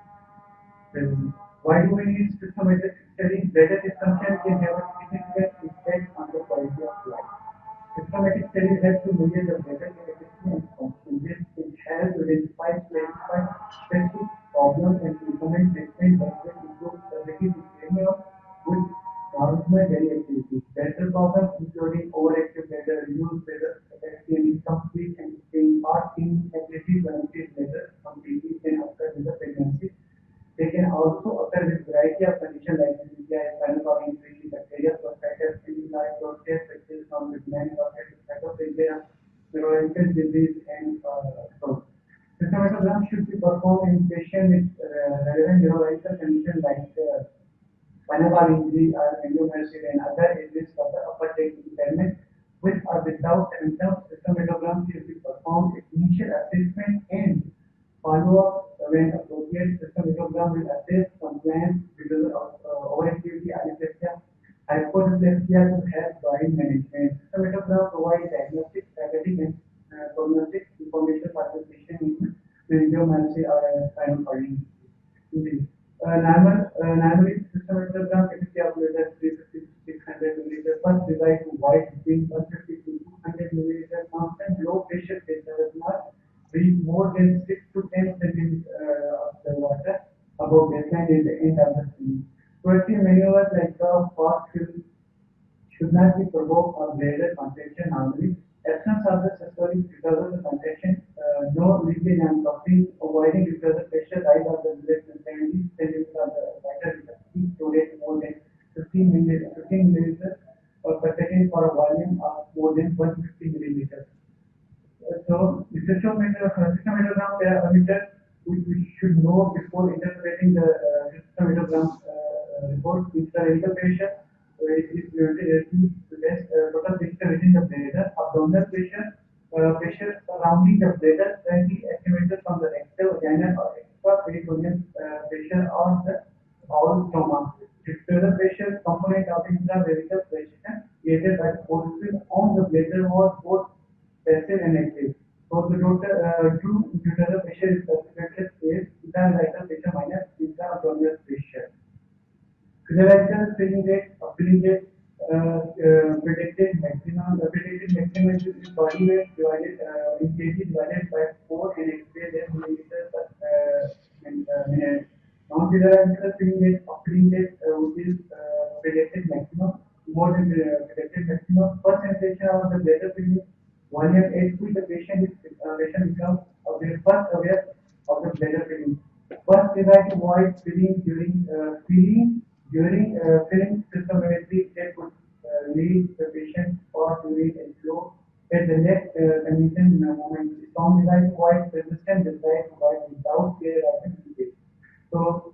present. Why do we need systematic study? Bladder dysfunction can have a significant effect on the quality of life. Systematic studies help to measure the bladder capacity and function. This it helps to identify specific problems and to recommend treatment that will improve stability behavior with normal daily activities. Bladder problems including overactive bladder, reduced bladder capacity, and incomplete and part inability to empty bladder completely can occur with the pregnancy. They can also occur with variety of conditions like UTI, spinal cord injury, bacterial prostatitis, like prostate infections from the gland, cytophagia, neurological disease, and so. Systematogram should be performed in patients with relevant neurological conditions like spinal cord injury or endometriosis and other areas of the upper leg impairment. With or without symptoms, systematogram should be performed at initial assessment and follow-up when appropriate. Systematogram will assess compliance because of overactivity, anesthesia, hypodyslexia to help body management. Systematogram cystoscopy provides diagnostic, therapeutic, and prognostic information for the patient in radiography or spinal cord injury. Normally, cystometry typically operates 350 to 600 milliliters per device to wide between 150 to 200 milliliters. Constant low pressure does not reach more than 6 to 10 centimeters of the water above baseline in the end of the stream. Corrective maneuvers like fast film should not be provoked or bladder contraction normally. Absence of the systolic because of the contraction, no leakage and coughing, avoiding because of pressure rise of the blood and 70 centimeters of the water with a peak storage more than 15 milliliters per second for a volume of more than 150 milliliters. So, the cystometrogram parameter we should know before interpreting the cystometrogram report. Intravenous pressure it is to test total pressure within the bladder, abdominal pressure, pressure surrounding the bladder can be estimated from the rectal, vaginal, or extraperitoneal pressure on the bowel stoma. External pressure component of intravenous pressure created by forces on the bladder was both passive and active. So the total true uterine pressure is calculated as intravital pressure minus intra-abdominal pressure. Physiological filling rate, predicted maximum is body weight divided in kg divided by 4 and expressed as milliliters per minute. Non-physiological filling rate which is predicted maximum, more than predicted maximum. First sensation of the bladder filling volume at which the patient becomes first aware of the bladder filling. First try to avoid filling during filling cystometry that could lead the patient or urine and flow at the next condition moment. Strong desire to avoid resistant desire to avoid without care of the leakage. So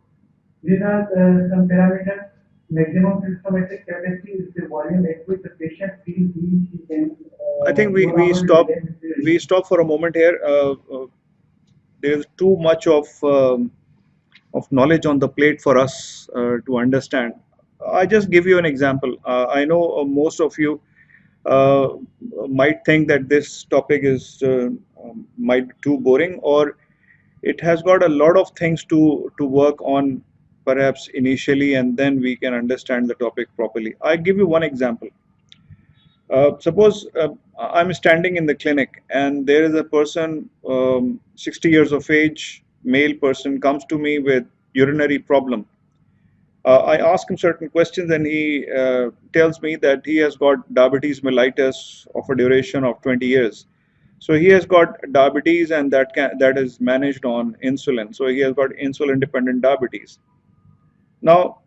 these are some parameters. Maximum cystometric capacity is the volume at which the patient feels he can. I think we stop for a moment here. There's too much of knowledge on the plate for us to understand. I just give you an example. I know most of you uh, might think that this topic is might be too boring, or it has got a lot of things to work on, perhaps initially, and then we can understand the topic properly. I give you one example. Suppose I'm standing in the clinic and there is a person, 60 years of age, male person, comes to me with urinary problem. I ask him certain questions and he tells me that he has got diabetes mellitus of a duration of 20 years. So he has got diabetes and that is managed on insulin. So he has got insulin dependent diabetes. Now,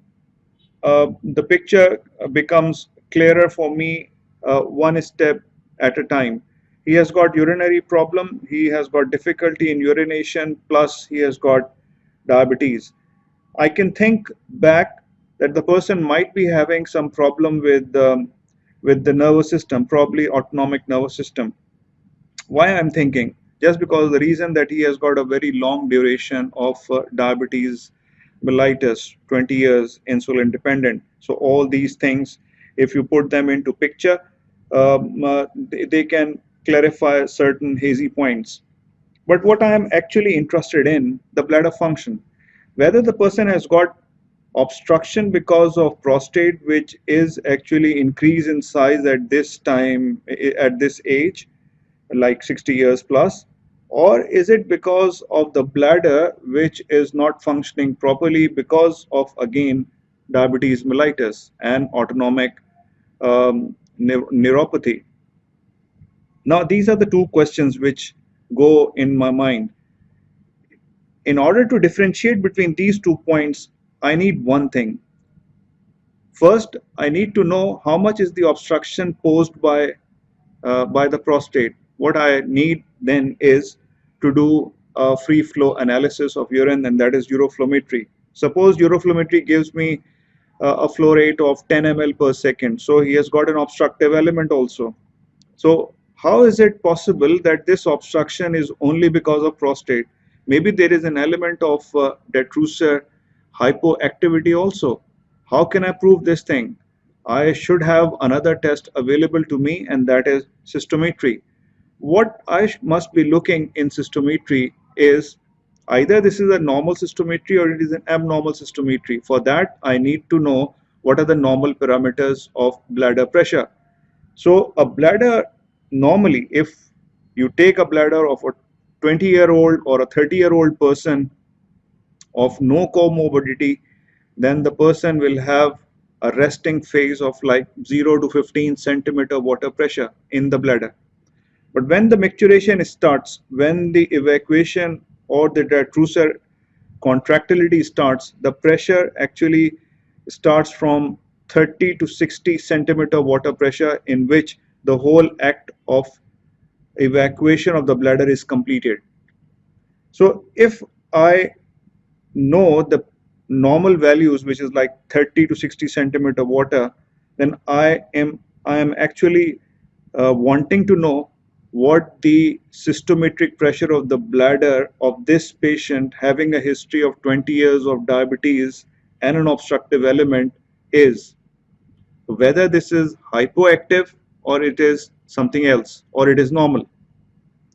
the picture becomes clearer for me one step at a time. He has got urinary problem, he has got difficulty in urination, plus he has got diabetes. I can think back that the person might be having some problem with the nervous system, probably autonomic nervous system. Why I'm thinking? Just because the reason that he has got a very long duration of diabetes mellitus, 20 years, insulin dependent. So all these things, if you put them into picture, they can clarify certain hazy points. But what I am actually interested in, the bladder function, whether the person has got obstruction because of prostate, which is actually increase in size at this time, at this age, like 60 years plus, or is it because of the bladder which is not functioning properly because of, again, diabetes mellitus and autonomic neuropathy. Now these are the two questions which go in my mind. In order to differentiate between these 2 points, I need one thing. First, I need to know how much is the obstruction posed by the prostate. What I need then is to do a free flow analysis of urine, and that is uroflowmetry. Suppose uroflowmetry gives me a flow rate of 10 ml per second. So he has got an obstructive element also. So how is it possible that this obstruction is only because of prostate? Maybe there is an element of detrusor hypoactivity also. How can I prove this thing? I should have another test available to me, and that is cystometry. What I must be looking in cystometry is either this is a normal cystometry or it is an abnormal cystometry. For that, I need to know what are the normal parameters of bladder pressure. So a bladder, normally, if you take a bladder of a 20-year-old or a 30-year-old person of no comorbidity, then the person will have a resting phase of like 0 to 15 centimeter water pressure in the bladder. But when the micturition starts, when the evacuation or the detrusor contractility starts, the pressure actually starts from 30 to 60 centimeter water pressure, in which the whole act of evacuation of the bladder is completed. So if I know the normal values, which is like 30 to 60 centimeter water, then I am actually wanting to know what the cystometric pressure of the bladder of this patient having a history of 20 years of diabetes and an obstructive element is, whether this is hypoactive or it is something else or it is normal.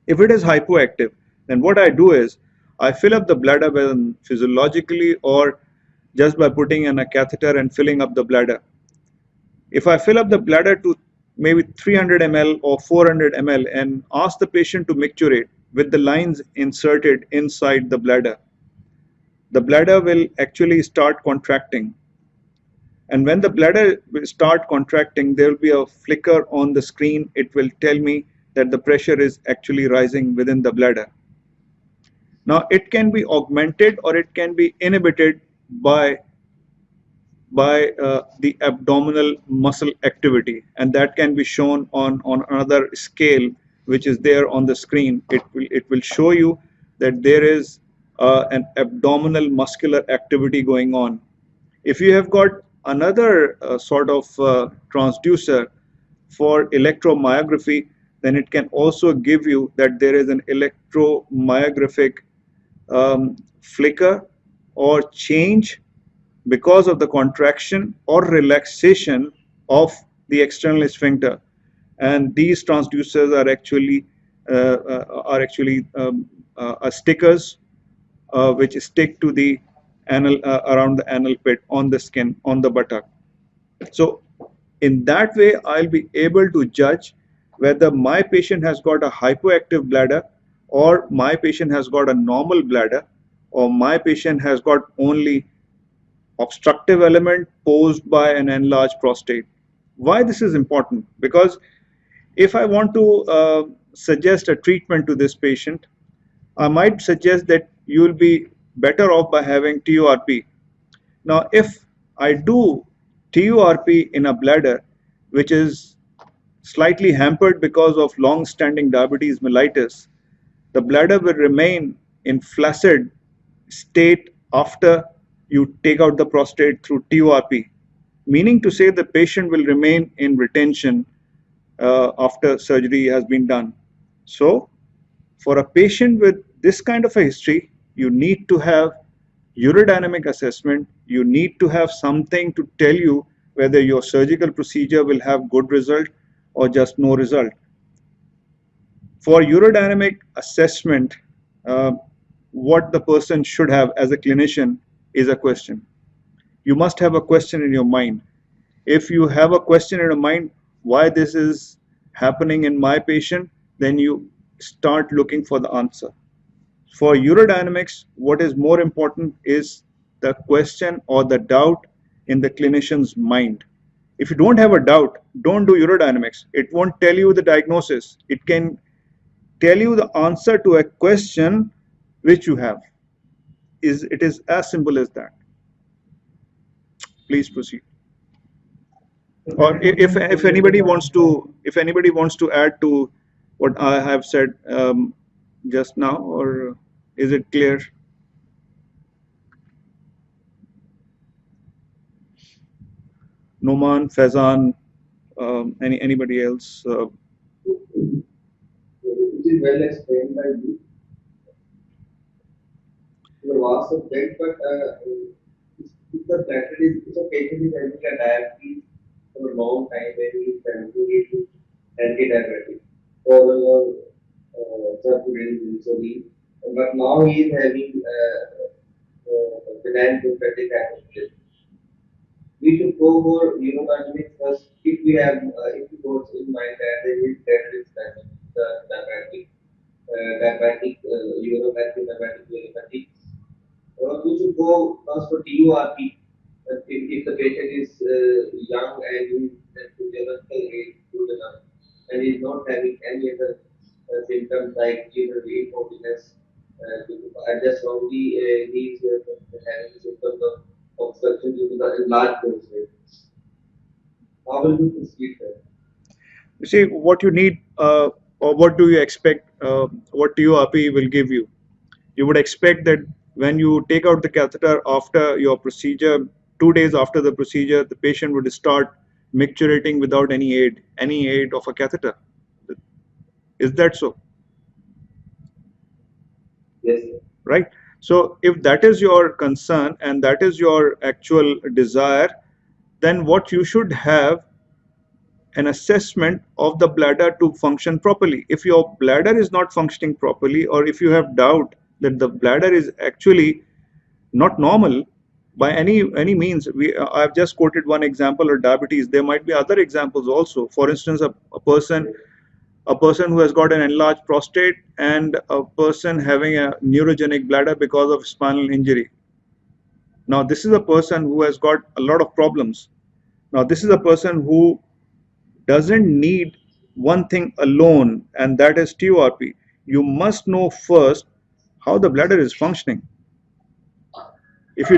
If it is hypoactive, then what I do is I fill up the bladder whether physiologically or just by putting in a catheter and filling up the bladder. If I fill up the bladder to maybe 300 ml or 400 ml and ask the patient to micturate with the lines inserted inside the bladder will actually start contracting. And when the bladder will start contracting, there will be a flicker on the screen. It will tell me that the pressure is actually rising within the bladder. Now, it can be augmented or it can be inhibited by the abdominal muscle activity, and that can be shown on another scale which is there on the screen. It will show you that there is an abdominal muscular activity going on. If you have got another sort of transducer for electromyography, then it can also give you that there is an electromyographic flicker or change because of the contraction or relaxation of the external sphincter. And these transducers are stickers which stick to the anal around the anal pit on the skin on the buttock. So in that way, I'll be able to judge whether my patient has got a hypoactive bladder or my patient has got a normal bladder or my patient has got only obstructive element posed by an enlarged prostate. Why this is important? Because if I want to suggest a treatment to this patient, I might suggest that you will be better off by having TURP. Now, if I do TURP in a bladder which is slightly hampered because of long-standing diabetes mellitus, the bladder will remain in flaccid state after you take out the prostate through TURP, meaning to say the patient will remain in retention after surgery has been done. So, for a patient with this kind of a history, you need to have urodynamic assessment. You need to have something to tell you whether your surgical procedure will have good result or just no result. For urodynamic assessment, uh, what the person should have as a clinician is a question. You must have a question in your mind. If you have a question in your mind why this is happening in my patient, then you start looking for the answer. For urodynamics, what is more important is the question or the doubt in the clinician's mind. If you don't have a doubt, don't do urodynamics. It won't tell you the diagnosis. It can tell you the answer to a question which you have. It is as simple as that. Please proceed. So Or thank you so much for if giving anybody the wants to add to what I have said just now, or is it clear? Noman, Faizan, anybody else? It is well explained by you. The vast of that, but if the patient is having a diabetes for a long time when he is continuing to anti-diabetic for circulating insulin. But now he is having benign pancreatic hypertension. We should go for urodynamics first if we have if we go in mind that there is diabetes the diabetic uropathy, diabetic uropathy. We should go first for TURP. If the patient is young and is at physiological age good enough and is not having any other symptoms like urinary incontinence, and just only he is having symptoms of obstruction due to the enlarged prostate. How will you proceed there? You see, what you need, or what do you expect, what TURP will give you? You would expect that when you take out the catheter after your procedure, 2 days after the procedure, the patient would start micturating without any aid of a catheter. Is that so? Yes, sir. Right? So if that is your concern and that is your actual desire, then what you should have an assessment of the bladder to function properly. If your bladder is not functioning properly, or if you have doubt that the bladder is actually not normal by any means, I've just quoted one example of diabetes. There might be other examples also. For instance, a person who has got an enlarged prostate and a person having a neurogenic bladder because of spinal injury. Now this is a person who has got a lot of problems. Now this is a person who doesn't need one thing alone, and that is TURP. You must know first how the bladder is functioning. If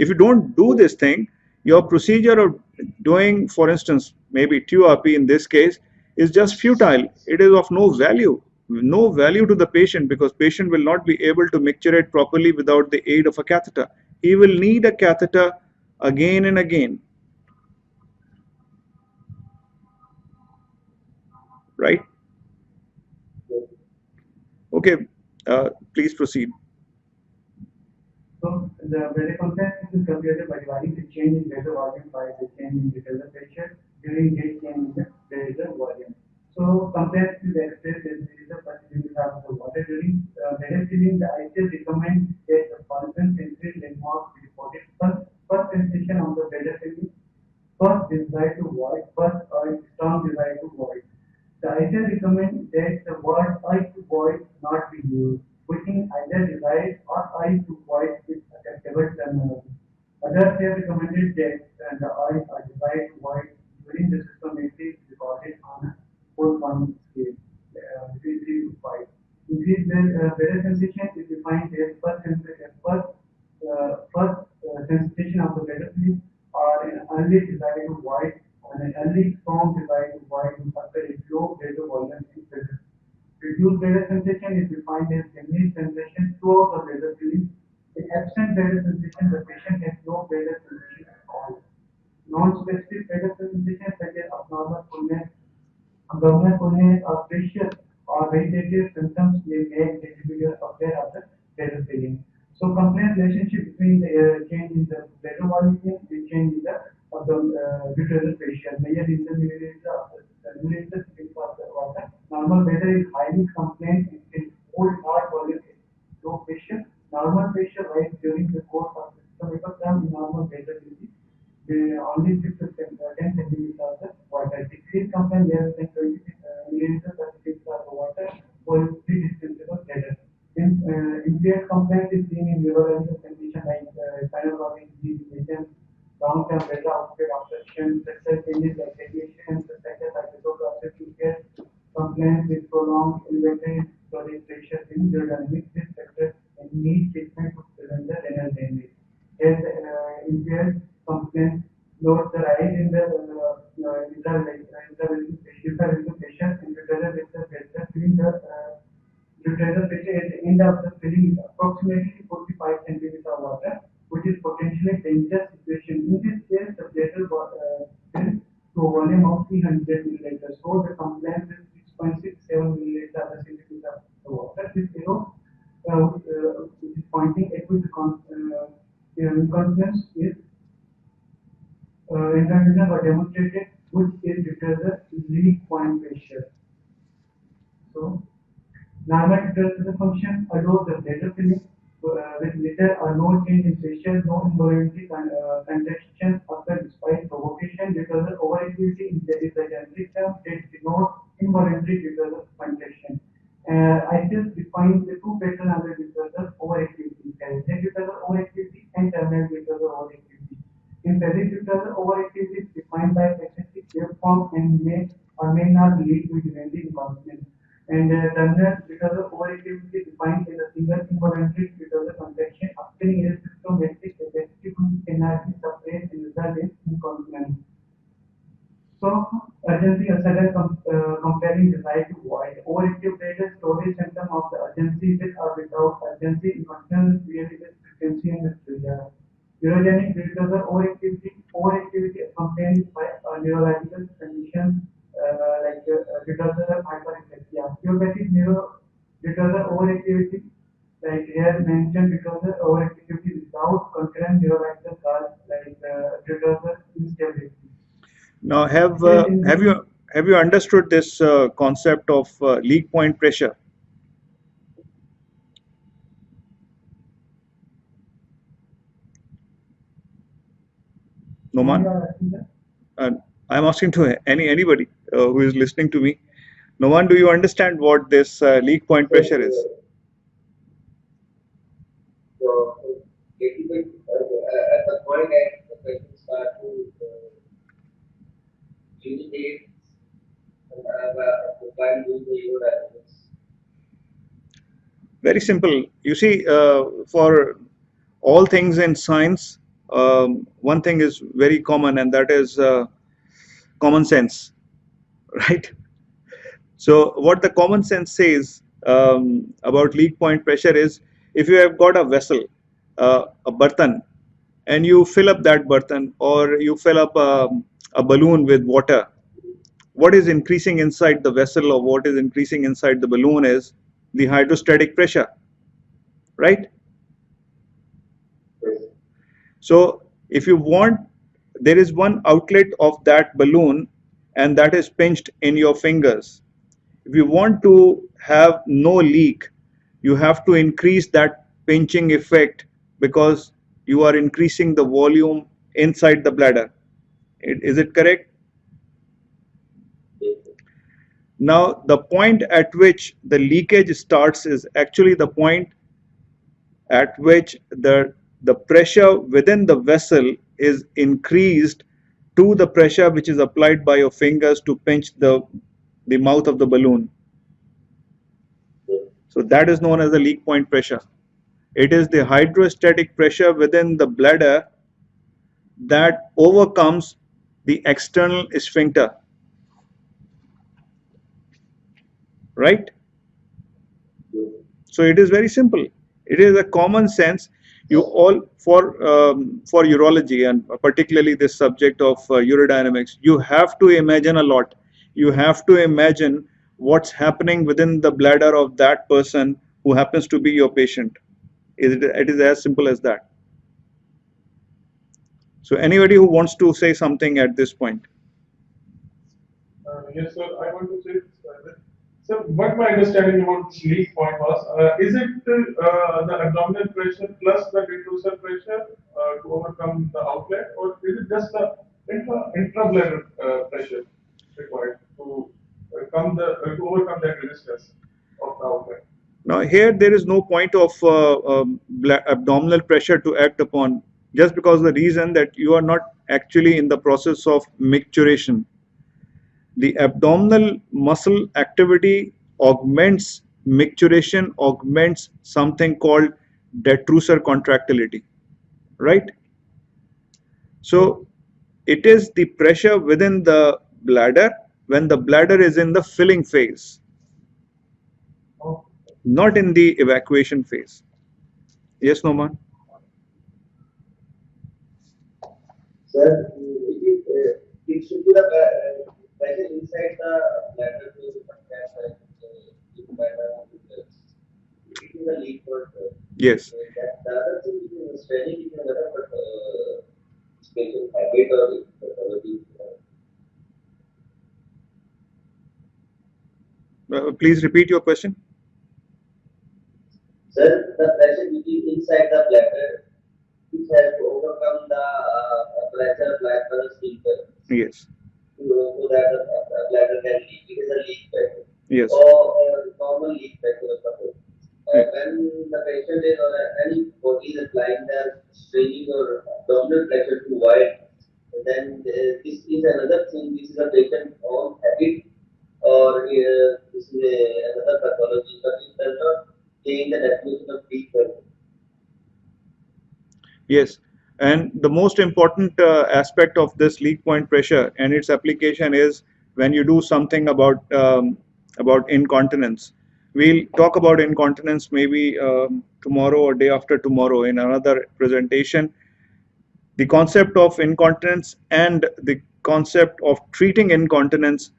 you don't do this thing, your procedure of doing, for instance, maybe TURP in this case, is just futile. It is of no value to the patient, because patient will not be able to micturate properly without the aid of a catheter. He will need a catheter again and again, right? Okay, please proceed. So the bladder contract is calculated by dividing the change in bladder volume by the change in ureter pressure during this change in the bladder volume. So compared to the express, there is a possibility of the water during bladder filling. The ICL recommends that the constant entry landmark be reported first sensation on the bladder filling, first desire to void, first or strong desire to void. The ICL recommends that the word I to void not be used, putting either desired or I to void with acceptable terminology. Others have recommended that the I or desired to void during the systometry is recorded on a 4-point scale, 3 to 5. Increased bladder sensation is defined as first sensation of the bladder filling, or an early desire to void, and an early strong desire to void after a low bladder volume in bladder. Reduced bladder sensation is defined as diminished sensation throughout the bladder filling. In absent bladder sensation, the patient has no bladder sensation at all. Non-specific bladder sensation such as abdominal fullness or pressure or vegetative symptoms may make the individual aware of the bladder filling. So, compare relationship between the change in the bladder volume and change in the uterine pressure. Measured in the milliliter of the water. Normal bladder is highly complaint. It can hold hard volume at low pressure. Normal pressure rise during the course of the system. Normal bladder will be only 6 to 10 centimeters of the water. Decreased complaint less than 20 milliliters per centimeter of the water for pre-dispensable bladder. Impaired complaint is seen in urological condition like spinal cord injury, lesions, long-term bladder outlet obstruction, structural changes like radiation, such as hypertrophic impaired complaints with prolonged elevated storage pressure in urodynamics. This factor and need treatment to prevent the renal damage. As impaired complaints note the rise in the intravenous pressure and uterine pressure during the uterine pressure at the end of the filling is approximately 45 centimeters of water, which is potentially dangerous situation. In this case, the bladder fills to a volume of 300 milliliters. So the complaint is 6.67 milliliters per centimeter of the water. This arrow, which is pointing at which incontinence is international were demonstrated Normal uterine function allows the bladder filling with little or no change in facial, no involuntary contractions occur despite provocation due to the overactivity in the generic term. It denotes involuntary due to the contraction. ICS defines the two patterns under due to the overactivity, cardiac due to the overactivity and terminal due to the overactivity. In pelvic due to the overactivity is defined by excessive waveform and may or may not lead to urinary incontinence. And terminal because of overactivity defined as a single involuntary because of contraction occurring in a symptomatic capacity cannot be suppressed and result in incontinence. So, urgency and sudden comparing desire to void. Overactive bladder storage symptom of the urgency with or without urgency, incontinence, really with frequency and dysphagia. Urogenic because of overactivity accompanied by neurological conditions because of hyperexia. Idiopathic neuro because of overactivity, like here mentioned, because of overactivity without concurrent neurological cause, like because of instability. Now, have you understood this concept of leak point pressure? Noman? I'm asking to anybody who is listening to me. Noman, do you understand what this leak point pressure is? So, at the point that the patient start to urinate while doing the urodynamics. Very simple. You see, for all things in science, one thing is very common, and that is common sense, right? So what the common sense says about leak point pressure is, if you have got a vessel, a bartan, and you fill up that bartan, or you fill up a balloon with water, what is increasing inside the vessel or what is increasing inside the balloon is the hydrostatic pressure, right? So if you want, there is one outlet of that balloon, and that is pinched in your fingers. If you want to have no leak, you have to increase that pinching effect, because you are increasing the volume inside the bladder. Is it correct? Now, the point at which the leakage starts is actually the point at which the pressure within the vessel is increased to the pressure which is applied by your fingers to pinch the mouth of the balloon. So that is known as the leak point pressure. It is the hydrostatic pressure within the bladder that overcomes the external sphincter, right? So it is very simple. It is a common sense. You all, for urology, and particularly this subject of urodynamics, you have to imagine a lot. You have to imagine what's happening within the bladder of that person who happens to be your patient. It is as simple as that. So anybody who wants to say something at this point? Yes, sir. I want to say, so what my understanding about this leak point was, is it the abdominal pressure plus the detrusor pressure to overcome the outlet, or is it just the intra-bladder pressure required to overcome that resistance of the outlet? Now here there is no point of abdominal pressure to act upon, just because the reason that you are not actually in the process of micturition. The abdominal muscle activity augments micturition, augments something called detrusor contractility, right? So it is the pressure within the bladder when the bladder is in the filling phase, not in the evacuation phase. Yes, Noman? Sir, it should be the pressure inside the bladder to the contract it is a leak point. Yes. The other thing is straining is another special habit or pathology. Please repeat your question. Sir, the pressure which is inside the bladder, which has to overcome the pressure applied by the sphincter Yes. so that the bladder can leak. It is a leak pressure Yes. or normal leak pressure of the body. Yeah. When the patient is or anybody is applying the straining or abdominal pressure to void, then this is another thing. This is a patient own habit or this is another pathology, but it does not change the definition of leak pressure. Yes, and the most important aspect of this leak point pressure and its application is when you do something about incontinence. We'll talk about incontinence maybe tomorrow or day after tomorrow in another presentation. The concept of incontinence and the concept of treating incontinence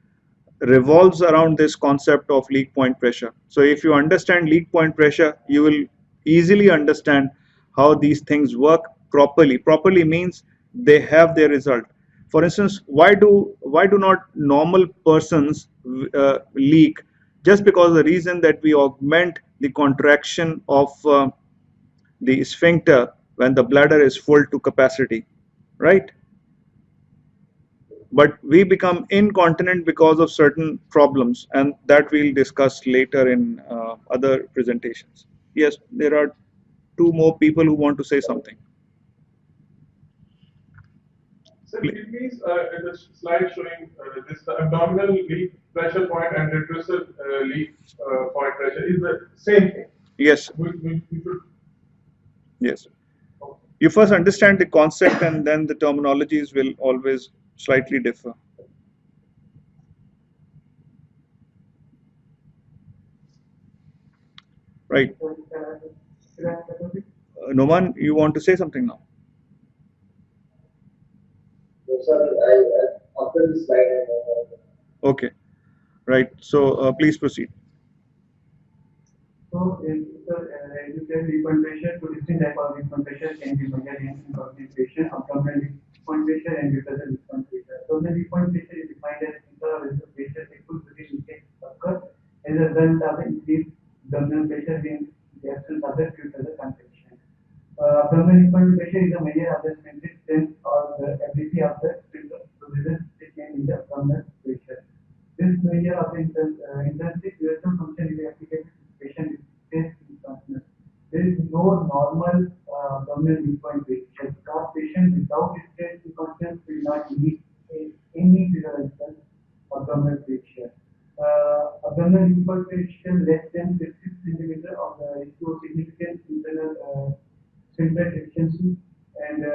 revolves around this concept of leak point pressure. So if you understand leak point pressure, you will easily understand how these things work properly. Properly means they have their result. For instance, why do not normal persons leak? Just because the reason that we augment the contraction of the sphincter when the bladder is full to capacity, right? But we become incontinent because of certain problems, and that we'll discuss later in other presentations. Yes, there are two more people who want to say something. So it means in the slide showing this the abdominal leak pressure point and retrocessor leak point pressure is the same thing. Yes, We should. yes. Okay. You first understand the concept, and then the terminologies will always slightly differ. Right. Noman, you want to say something now? So, sir, after this slide, Okay. Right. So please proceed. So, as you said, leak point pressure, two distinct type of leak point pressure can be measured in incontinence patient, abdominal leak point pressure and uterine leak point pressure. So, the leak point pressure is defined as intra-vesical pressure equal to the leakage occur as a result of the increased abdominal pressure in the absence of the uterine contraction. Abdominal leak point pressure is a measure of the sphincter strength or the ability of the sphincter to resist the change in the abdominal pressure. This measure of the intrinsic ureteral function is applicable to patient with chest incontinence. There is no normal abdominal leak point pressure because patient without chest incontinence will not need any physiological abdominal pressure. Abdominal leak point pressure less than 50 centimeter of the show significant internal sphincter efficiency and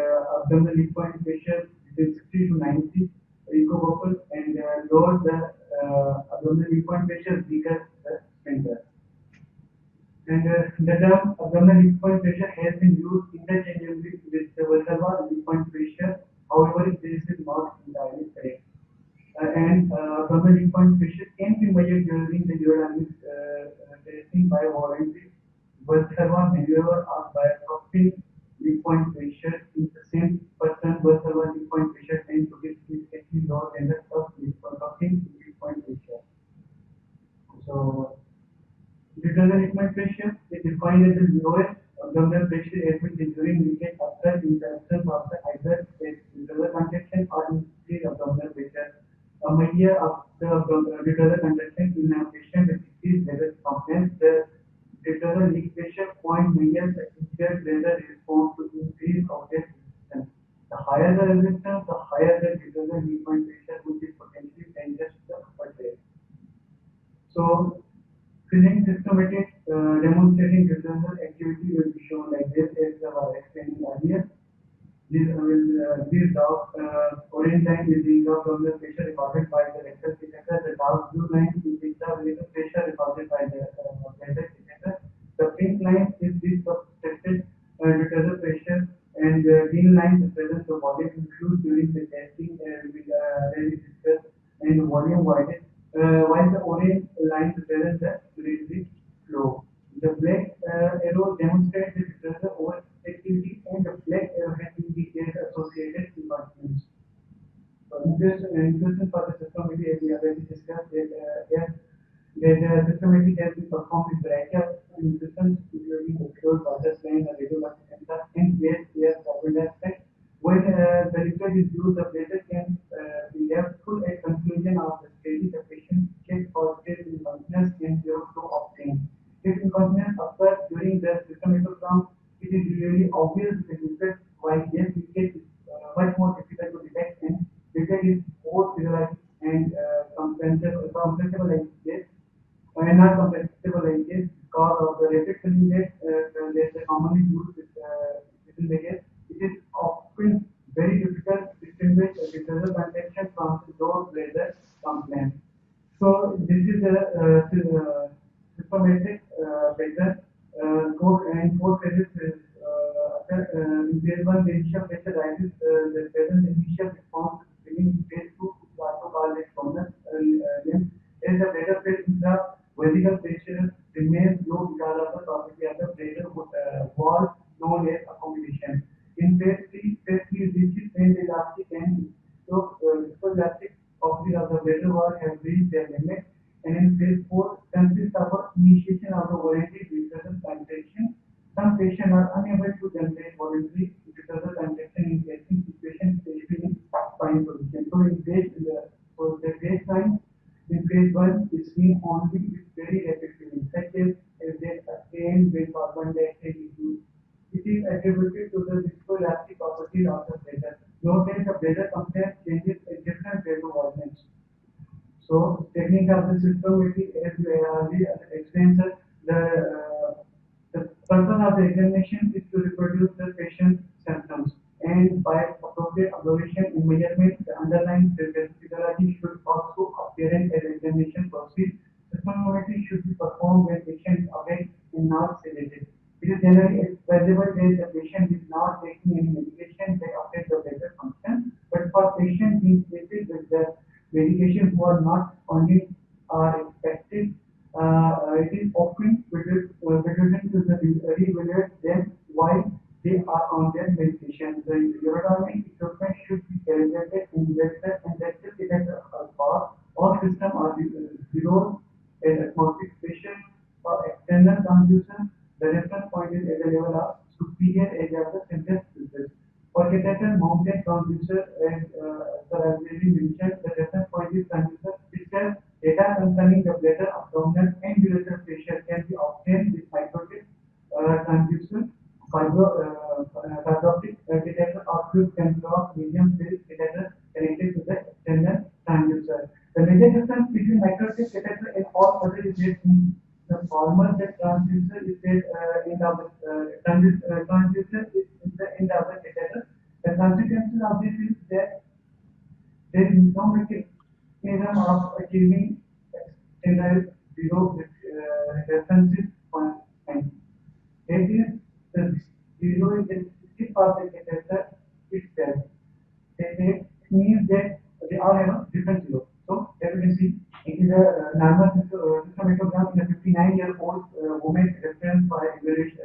abdominal leak point pressure between 60 to 90 ecovocal and lower the abdominal leak point pressure weaker the sphincter. And the term abdominal leak point pressure has been used interchangeably with the vertebral leak point pressure. However, this is not entirely correct. And abdominal leak point pressure can be measured during the urodynamics testing by voluntary vertebral maneuver or by cupping leak point pressure in the same person. Vertebral leak point pressure tends to be significantly lower than the cupping leak point pressure. So, uterine leak point pressure is defined as the lowest abdominal pressure at which during leakage occurs in the absence of either uterine contraction or increased abdominal pressure. A measure of the uterine contraction in a patient with increased bladder compliance, the uterine leak pressure point measures the initial bladder response to increase outlet resistance. The higher the resistance, the higher the uterine leak point pressure, which is potentially dangerous to the upper leg. So, filling systematic demonstrating uterine activity will be shown like this as I was explaining earlier. This dark orange line is the abdominal pressure recorded by the rectal catheter. The dark blue line is the intravenous pressure recorded by the bladder catheter. The pink line is the subtracted uterine pressure, and the green line represents the volume infused during the testing where we discussed and volume widened, while the orange line represents the urinary flow. The black arrow demonstrates the uterine overactivity, and the black arrow has indicated associated incontinence. So, interesting for the system, as we already discussed, that yes, there systematic has been performed with brachial systems, including the pure process line, the radiographic center, and air carbon dioxide. When the liquid is used, the bladder can be left full at conclusion of the study. The patient checks positive incontinence and zero flow obtained. If incontinence occurs during the systematogram, it is usually obvious the liquid, while gas leakage is much more difficult to detect, and liquid is both physiologic and compressible like gas, and not compressible like gas because of the rapid filling rate that is commonly used within the gas. It is often very difficult to distinguish a detergent contaction from those bladder complaints. So this is a systematic pattern. Four phases is in phase one, the initial pressure rises, the present initial response is beginning in phase two, which is also called as dominant limb. As the bladder fills, intra-vesical pressure remains low because of the property of the bladder wall known as accommodation. In phase three reaches when the elastic and viscoelastic properties of the bladder wall have reached their limit. And in phase 4 consists of initiation of the voluntary detergent contraction. Some patients are unable to generate voluntary detergent contraction in testing situation, especially in spine position. So in the baseline in phase 1 is seen only with very rapid feeling, such as they attain with carbon dioxide is used. It is attributed to the viscoelastic properties of the bladder. Note that the bladder complaint changes at different bladder volumes. So, technique of the systematic, as we already explained, the purpose of the examination is to reproduce the patient's symptoms, and by appropriate observation and measurement, the underlying physiology should also appear as examination proceeds. Systematic should be performed when patient is awake and not sedated. It is generally advisable that the patient is not taking any medication that affects the bladder function, but for patients being treated with the medication who are not only are expected, it is often better to reevaluate them while they are on their medication. The urodynamic equipment should be calibrated in vessel and vessel detector alpha. All systems are zero at atmospheric pressure or external transducer. The reference point is at the level of superior edge of the center filter. For catheter mounted transducer, as already mentioned, the reference point is transducer system. Data concerning the bladder, abdominal, and ureter pressure can be obtained with microtip transducer, fiber optic detector, or tube control medium field detector connected to the external transducer. The major difference between microtip detector and all other is that in the former, the transducer is at end of the transducer is in the end of the detector. The consequences of this is that there is no mechanism of achieving external zero references point. That is, the zero intensity of the detector itself. It means that they all have a different zero. So, as you can see, it is a normal systematogram in a 59-year-old woman referred for evaluation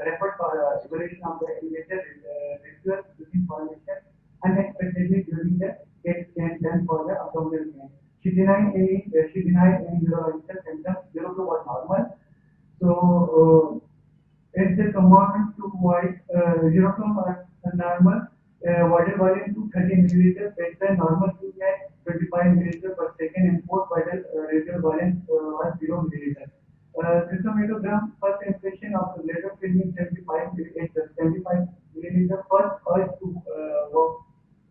of the elevator ritual using formation unexpectedly during the PET scan done for the abdominal pain. She denied any urological symptoms. Zero flow was normal. So, as the command to avoid zero flow was normal. Water volume to 30 milliliters, baseline normal to 25 milliliters per second, and post vital residual volume was 0 milliliters. Systematogram, first impression of the bladder filling 75 milliliters, first urge to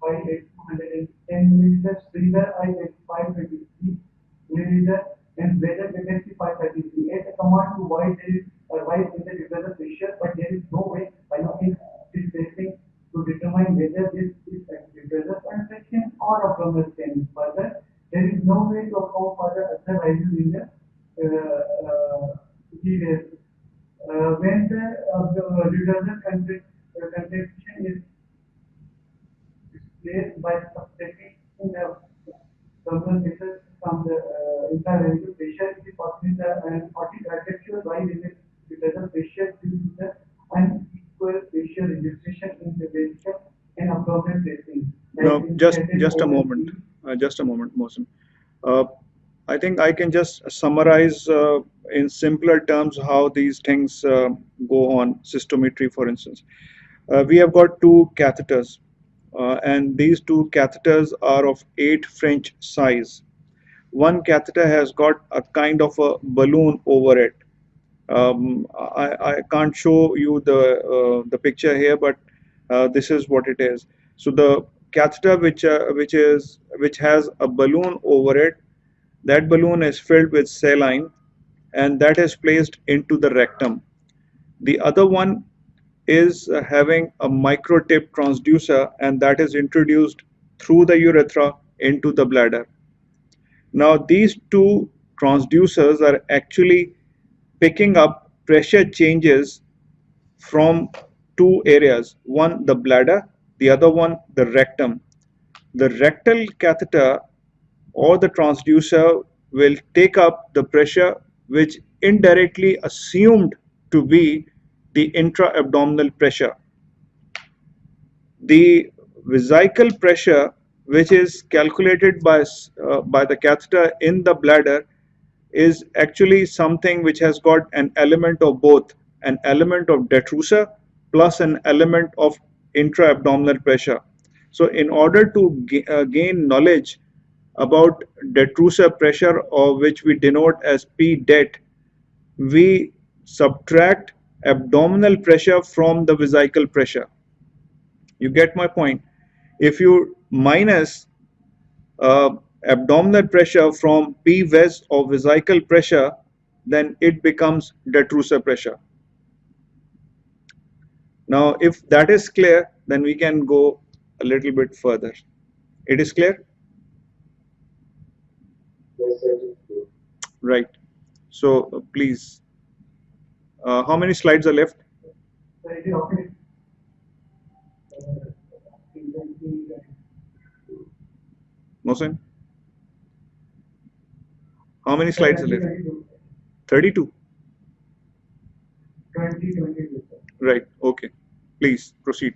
by 210 milliliters, freezer I 523 milliliters, and bladder vacancy 533. As a command to why there is a rise in the detergent pressure, but there is no way by looking this testing to determine whether this is a detergent contraction or abdominal pain. Further, there is no way to account for the other rises in the GDS. When the detergent contraction is displaced by subtracting the abdominal pressure from the intra-vesical pressure, it is possible an artificial rise in the detergent pressure due to the unequal pressure registration in the vesicle and abdominal pressing. No, just a moment, Mohsen. I think I can just summarize in simpler terms how these things go on cystometry, for instance. We have got two catheters, and these two catheters are of 8 French size. One catheter has got a kind of a balloon over it. I can't show you the picture here, but this is what it is. So the catheter which has a balloon over it, that balloon is filled with saline, and that is placed into the rectum. The other one is having a microtip transducer, and that is introduced through the urethra into the bladder. Now these two transducers are actually picking up pressure changes from two areas, one the bladder, the other one the rectum. The rectal catheter or the transducer will take up the pressure which indirectly assumed to be the intra-abdominal pressure. The vesical pressure, which is calculated by the catheter in the bladder, is actually something which has got an element of both, an element of detrusor plus an element of intra-abdominal pressure. So in order to gain knowledge about detrusor pressure, or which we denote as P det, we subtract abdominal pressure from the vesical pressure. You get my point? If you minus uh, abdominal pressure from P ves or vesical pressure, then it becomes detrusor pressure. Now, if that is clear, then we can go a little bit further. It is clear? Yes, sir. Right. So please, how many slides are left? So it is okay. Mohsen? How many slides are left? 32. 2022. Right. Okay. Please proceed.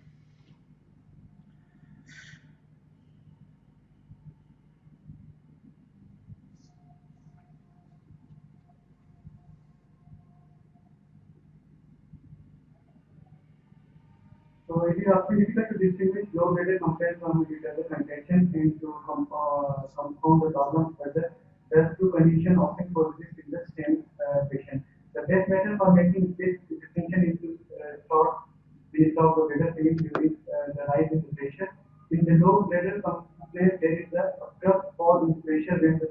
So it is often difficult to distinguish low-graded complaints from each other contention and to compound the problem further. Thus, two conditions often coexist in the same patient. The best method for making this distinction is to stop the bladder filling during the rise in the pressure. In the low-graded complaint, there is a abrupt fall in pressure when the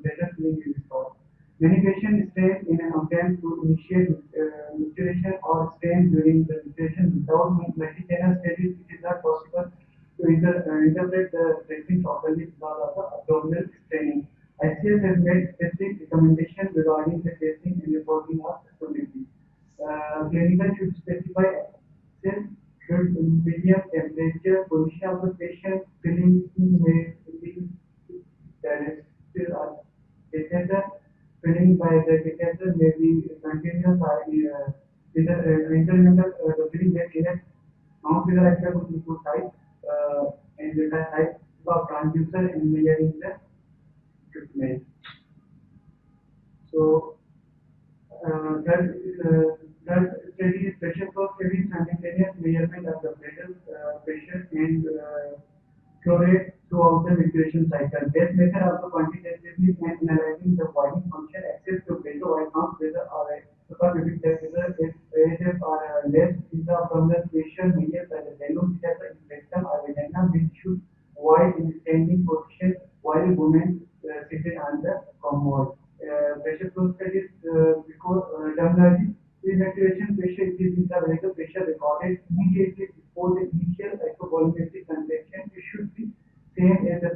pressure filling is stopped. Many patients stay in an attempt to initiate micturition or stay during the micturition without multi-channel studies. It is not possible to interpret the testing properly because of the abdominal straining. ICS has made specific recommendations regarding the testing and reporting of stability. Clinical should specify access, medium temperature, position of the patient, filling may be directed or catheter. Filling by the catheter may be continuous or intermittent. The filling may connect non-figure active into type and the type of transducer and measuring the treatment. So that study pressure flow study simultaneous measurement of the bladder pressure and flow rate throughout the micturition cycle. This method also quantitatively and analyzing the body function access to bladder white count whether or suprapubic catheter if AHF or less intra-abdominal pressure measured by the balloon catheter in rectum or vagina which should avoid in standing position while women seated on the commode. Pressure flow studies terminology. Pre-maturation pressure is intravesical pressure recorded immediately before the initial isovolumetric contraction. It should be same as the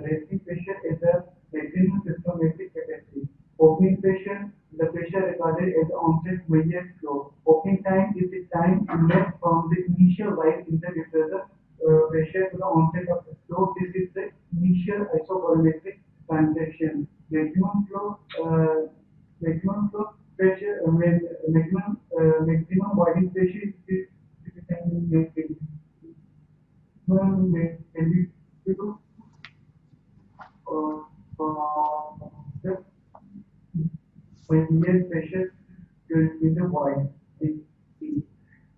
resting pressure as the maximum systometric capacity. Opening pressure, the pressure recorded as the onset measured flow. Opening time is the time left from the initial rise in the diffuser pressure to the onset of the flow. This is the initial isovolumetric contraction. Maximum flow pressure, maximum body pressure is ideal pressure in the void.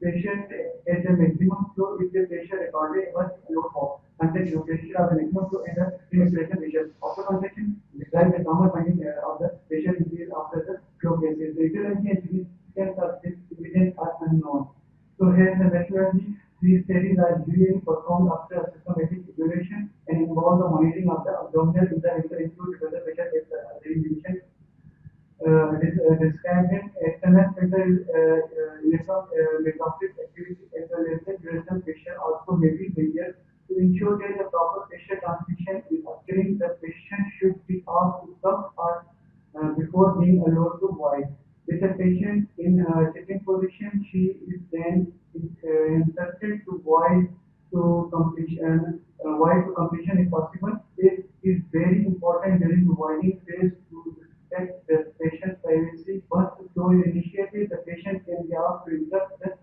Patient at the maximum flow if the pressure recorded was low for contraction pressure of the maximum flow in the demonstration measure. After contraction, describe the common finding of the pressure increase after the flow cases. The etiology and significance of this evidence are unknown. So here the methodology, these studies are usually performed after a systematic evaluation and involve the monitoring of the abdominal intravenous include the pressure at the division describing external filter electrolytic activity as well as the duration pressure also may be measured. To ensure that the proper pressure transmission is occurring, the patient should be asked to come or before being allowed to void. With the patient in sitting position, she is then instructed to void to completion. Void to completion if possible. This is very important during the voiding phase to respect the patient's privacy. Once the flow is initiated, the patient can be asked to interrupt the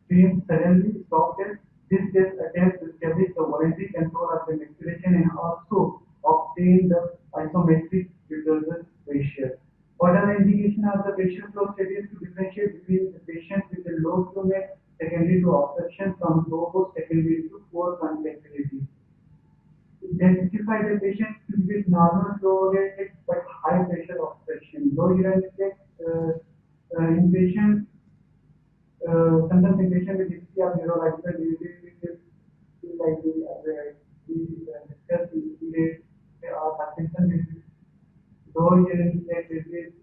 stream suddenly, stop it. This just attempts to establish the voluntary control of the micturition and also obtain the isometric reversal pressure. What are the indication of the pressure flow studies to differentiate between the patient with a low flow rate secondary to obstruction from low flow secondary to poor contractility? Identify the patient with normal flow rate but high pressure obstruction. Low urodynamic in patient, sometimes in patient with history of neurological diseases like we discussed in Parkinson disease, low urodynamic disease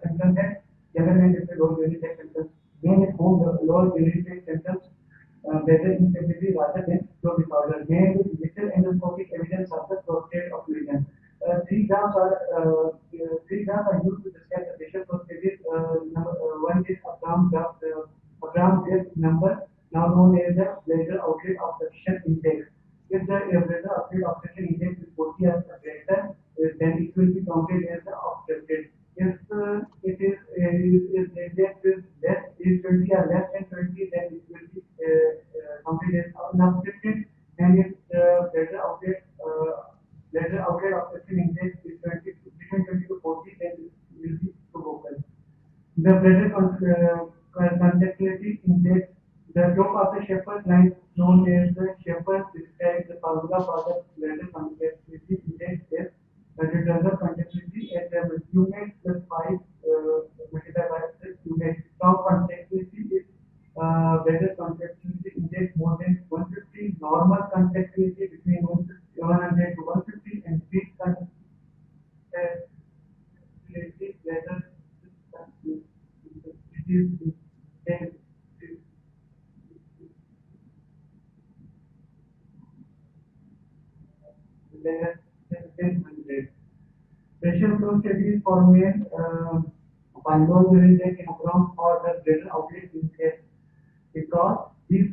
symptoms and general is low urodynamic symptoms. Main is home low urodynamic symptoms. Better instability rather than flow disorder. Main with little endoscopic evidence of the prostate occlusion. Three graphs are used to describe the pressure flow stages. One is Abraham graph. Abraham is number now known as the bladder outlet obstruction index. If the bladder outlet obstruction index is 40 or greater, then it will be counted as the obstructed. If it is index is less is 20 or less than 20, then it will be counted as unobstructed. And if the bladder outlet obstruction index is 20 between 20 to 40, then it will be subvocal. The bladder contractility index, the top of the Shepherd's line known as the Shepherd's describes the formula for the bladder contractility index as the reversal contractility at the unit plus 5 multiplied by the unit. Strong contractility is bladder contractility index more than 150, normal contractility between 100 to 150, and weak contractility bladder pressure flow studies for men binaural urinary and from or the bladder outlet index because these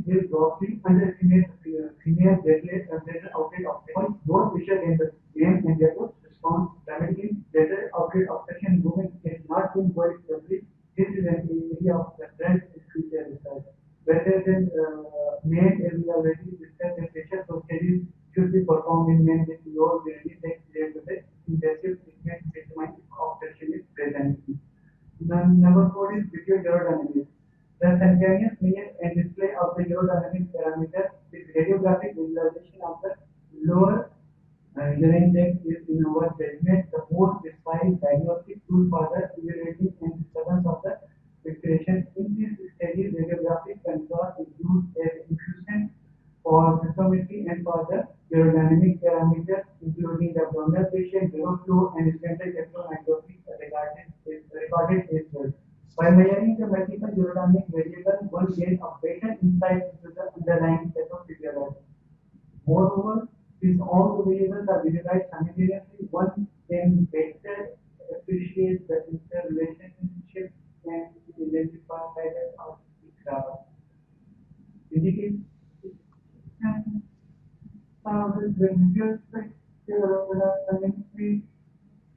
will grossly underestimate the female bladder outlet obstruction. Lower pressure than the men and therefore respond dramatically. Bladder outlet obstruction movement is not being well established. This is an area of current future research. Rather than men, as we already discussed, the pressure flow studies should be performed in men with low urinary sex with invasive treatment to determine if obstruction is present. Number 4 is visual urodynamics. The spontaneous measure and display of the urodynamic parameter with radiographic visualization of the lower urinary tract is, in our judgment, the most precise diagnostic tool for the evaluating and disturbance of the respiration. In this study, radiographic control is used as infusion for cystometry and for the urodynamic parameters, including the abdominal pressure, uroflow, and sphincter electromyography recorded as well. By measuring the multiple urodynamic variables, one gains a better insight into the underlying pathophysiology. Moreover, since all the variables are visualized simultaneously, one can better appreciate the interrelationship and identify patterns of the graph. Indicate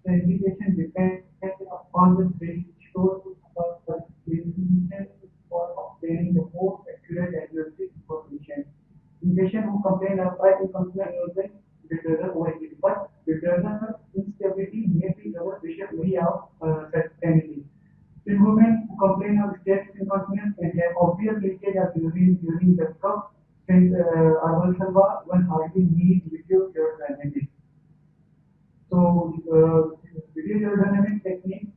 the indication depends upon the threshold for the for obtaining the most accurate diagnostic information. In patients who complain of high incontinence using retrasal overheat, but retrasal instability may be our patient we have excessive leakage of urine during the cup and Valsalva one hardly needs video urodynamics. So, video urodynamic technique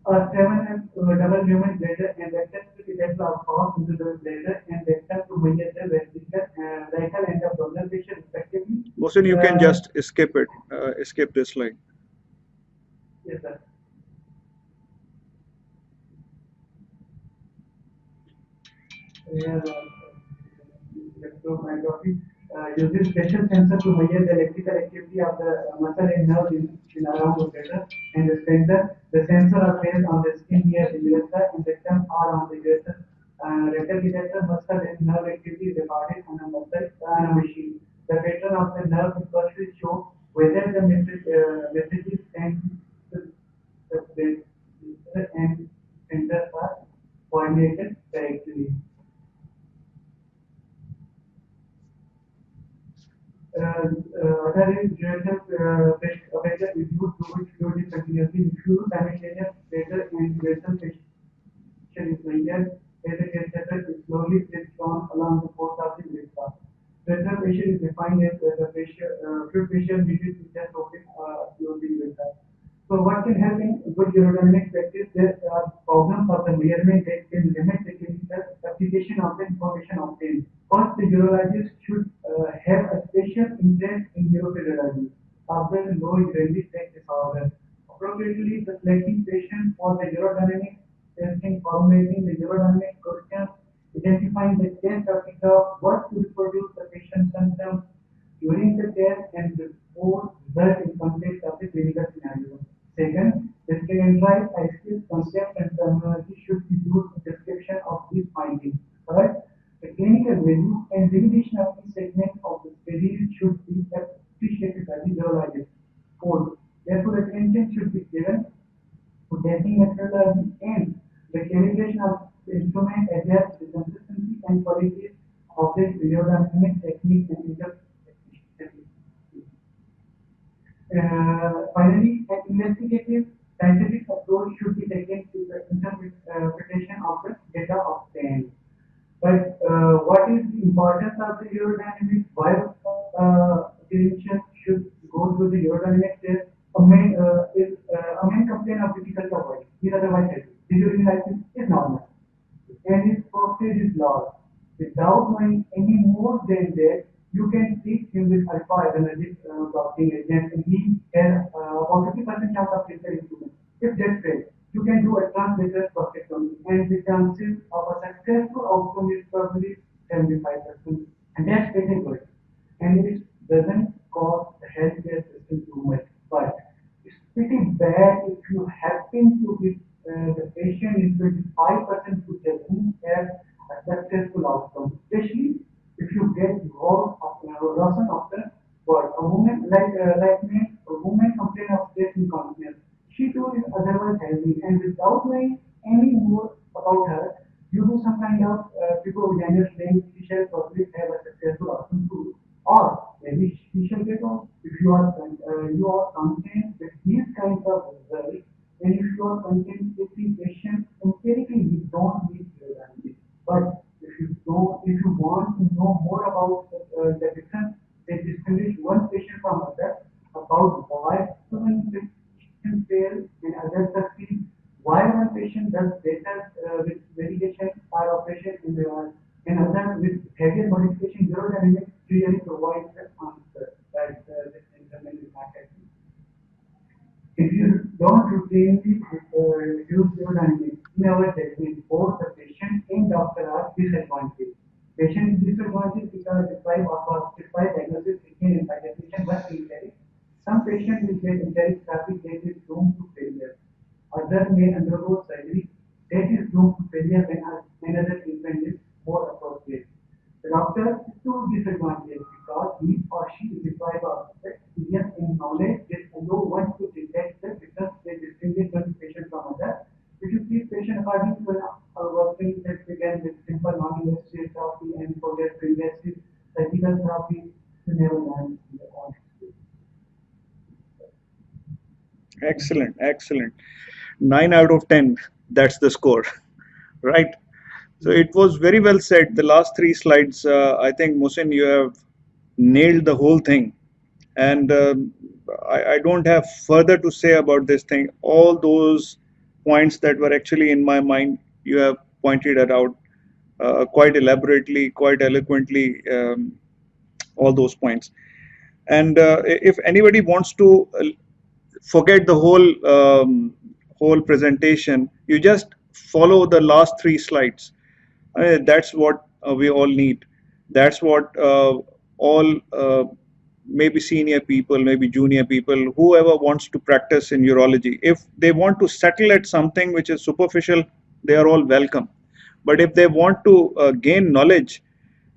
are seven double human bladder and attempt to detect our pass into the bladder and attempt to measure the radical end of observation respectively. Mohsin, you can just skip it, skip this slide. Yes, sir. Electromyography uses special sensor to measure the electrical activity of the muscle and nerve in around the bladder and the center. The sensor are placed on the skin near the urethra and the thumb are on the urethra. Rectal detector muscle and nerve activity is recorded on a machine. The pattern of the nerve impulse will show whether the messages sent to the bladder and center are coordinated correctly. Other is pressure is used to which fluid is continuously infused simultaneous pressure and vessel pressure is measured as the catheter is slowly switched on along the course of the urethra. Vessel pressure is defined as the pressure fluid pressure needed to just open close the urethra. So what can help in good urodynamic practice? There are problems of the measurement that can limit the clinical application of the information obtained. First, the urologist should have a special interest in urophysiology of the low urinary tract disorder. Appropriately, the selecting patient for the urodynamic testing, formulating the urodynamic questions, identifying the test topic of what to reproduce the patient's symptoms during the test and before result in context of the clinical scenario. Second, the standardized ICS concept and terminology should be used in description of these findings. Third, the clinical value and limitation of the segment of the study should be appreciated by the urologist. Fourth, therefore attention should be given to testing methodology and the calibration of the instrument adjusts the consistency and quality of the urodynamic technique and finally, an investigative scientific approach should be taken to the interpretation of the data obtained. But what is the importance of the urodynamics? Why clinicians should go through the urodynamic test? A main complaint of difficult avoid. These are the white heads. The urine license is normal and its prostate is large. Without knowing any more than that, you can treat him with alpha adrenergic blocking agent and he has about 50% chance of clinical improvement. If that fails, you can do a translator prostatectomy and the chances of a successful outcome is probably 75%. And that's pretty good. And it doesn't cost the healthcare system too much. But it's pretty bad if you happen to be the patient is 25% to doesn't have a successful outcome, especially if you get loss of the word. A woman like me, a woman complain of stress incontinence. She too is otherwise healthy, and without knowing any more about her, you do some kind of vaginal thing. She shall probably have a successful outcome too, or maybe she shall get on. If you are content with these kinds of results, and if you are content with the patient, empirically you don't need urology. But if you want to know more about the difference, they distinguish one patient from other about why one patient fails and others succeed, why one patient does better with medication or operation in the and other with heavier modification. Urodynamics really provides the answer that this internet is not helping. If you don't routinely use urodynamics in our technique, both the patient and doctor are disadvantaged. Patient is disadvantaged because despite diagnosis, treatment and diagnostic was incorrect. Some patients will get incorrect therapy that is doomed to failure. Others may undergo surgery that is doomed to failure when another treatment is more appropriate. The doctor is too disadvantaged because he or she is deprived of experience and knowledge that allow one to detect the difference that distinguishes one patient from other. If you treat patient according to our working that began with simple non-invasive therapy and progress to invasive surgical therapy, you never learn in the course. Excellent, excellent. 9 out of 10, that's the score, right? So it was very well said. The last three slides, I think, Mohsin, you have nailed the whole thing. And I don't have further to say about this thing. All those points that were actually in my mind, you have pointed it out quite elaborately, quite eloquently, all those points. And if anybody wants to forget the whole presentation, you just follow the last three slides. That's what we all need. That's what all maybe senior people, maybe junior people, whoever wants to practice in urology, if they want to settle at something which is superficial, they are all welcome. But if they want to gain knowledge,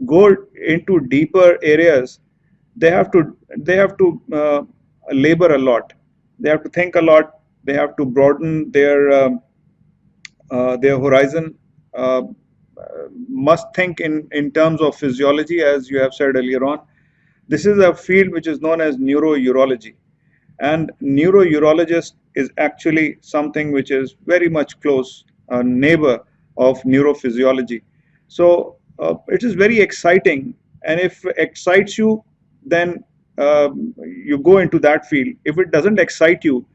go into deeper areas, they have to labor a lot. They have to think a lot. They have to broaden their horizon. Uh, must think in terms of physiology, as you have said earlier on. This is a field which is known as neurourology, and neurourologist is actually something which is very much close neighbor of neurophysiology. So it is very exciting, and if it excites you, then you go into that field. If it doesn't excite you,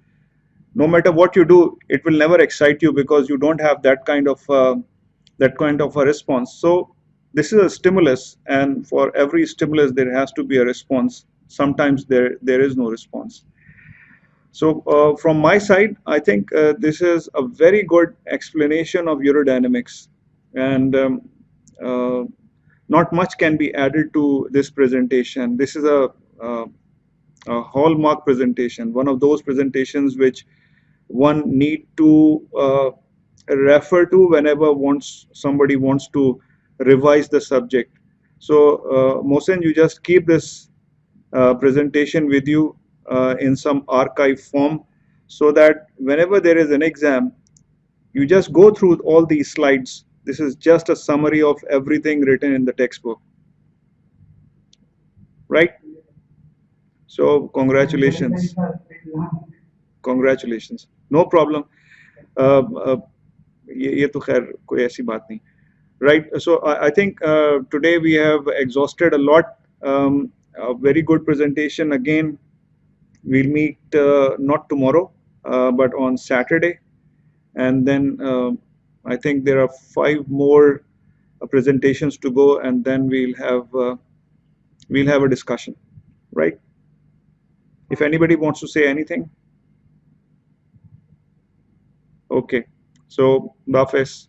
no matter what you do, it will never excite you because you don't have that kind of a response. So this is a stimulus, and for every stimulus there has to be a response. Sometimes there is no response. So from my side, I think this is a very good explanation of urodynamics, and uh, not much can be added to this presentation. This is a hallmark presentation, one of those presentations which one need to refer to whenever somebody wants to revise the subject. So Mohsen, you just keep this presentation with you in some archive form, so that whenever there is an exam, you just go through all these slides. This is just a summary of everything written in the textbook, right? So congratulations. Congratulations. No problem. ये तो खैर कोई ऐसी बात नहीं. Right. So I think today we have exhausted a lot. A very good presentation. Again, we'll meet not tomorrow, but on Saturday, and then I think there are 5 more presentations to go, and then we'll have a discussion, right? If anybody wants to say anything, okay. So, Bafes.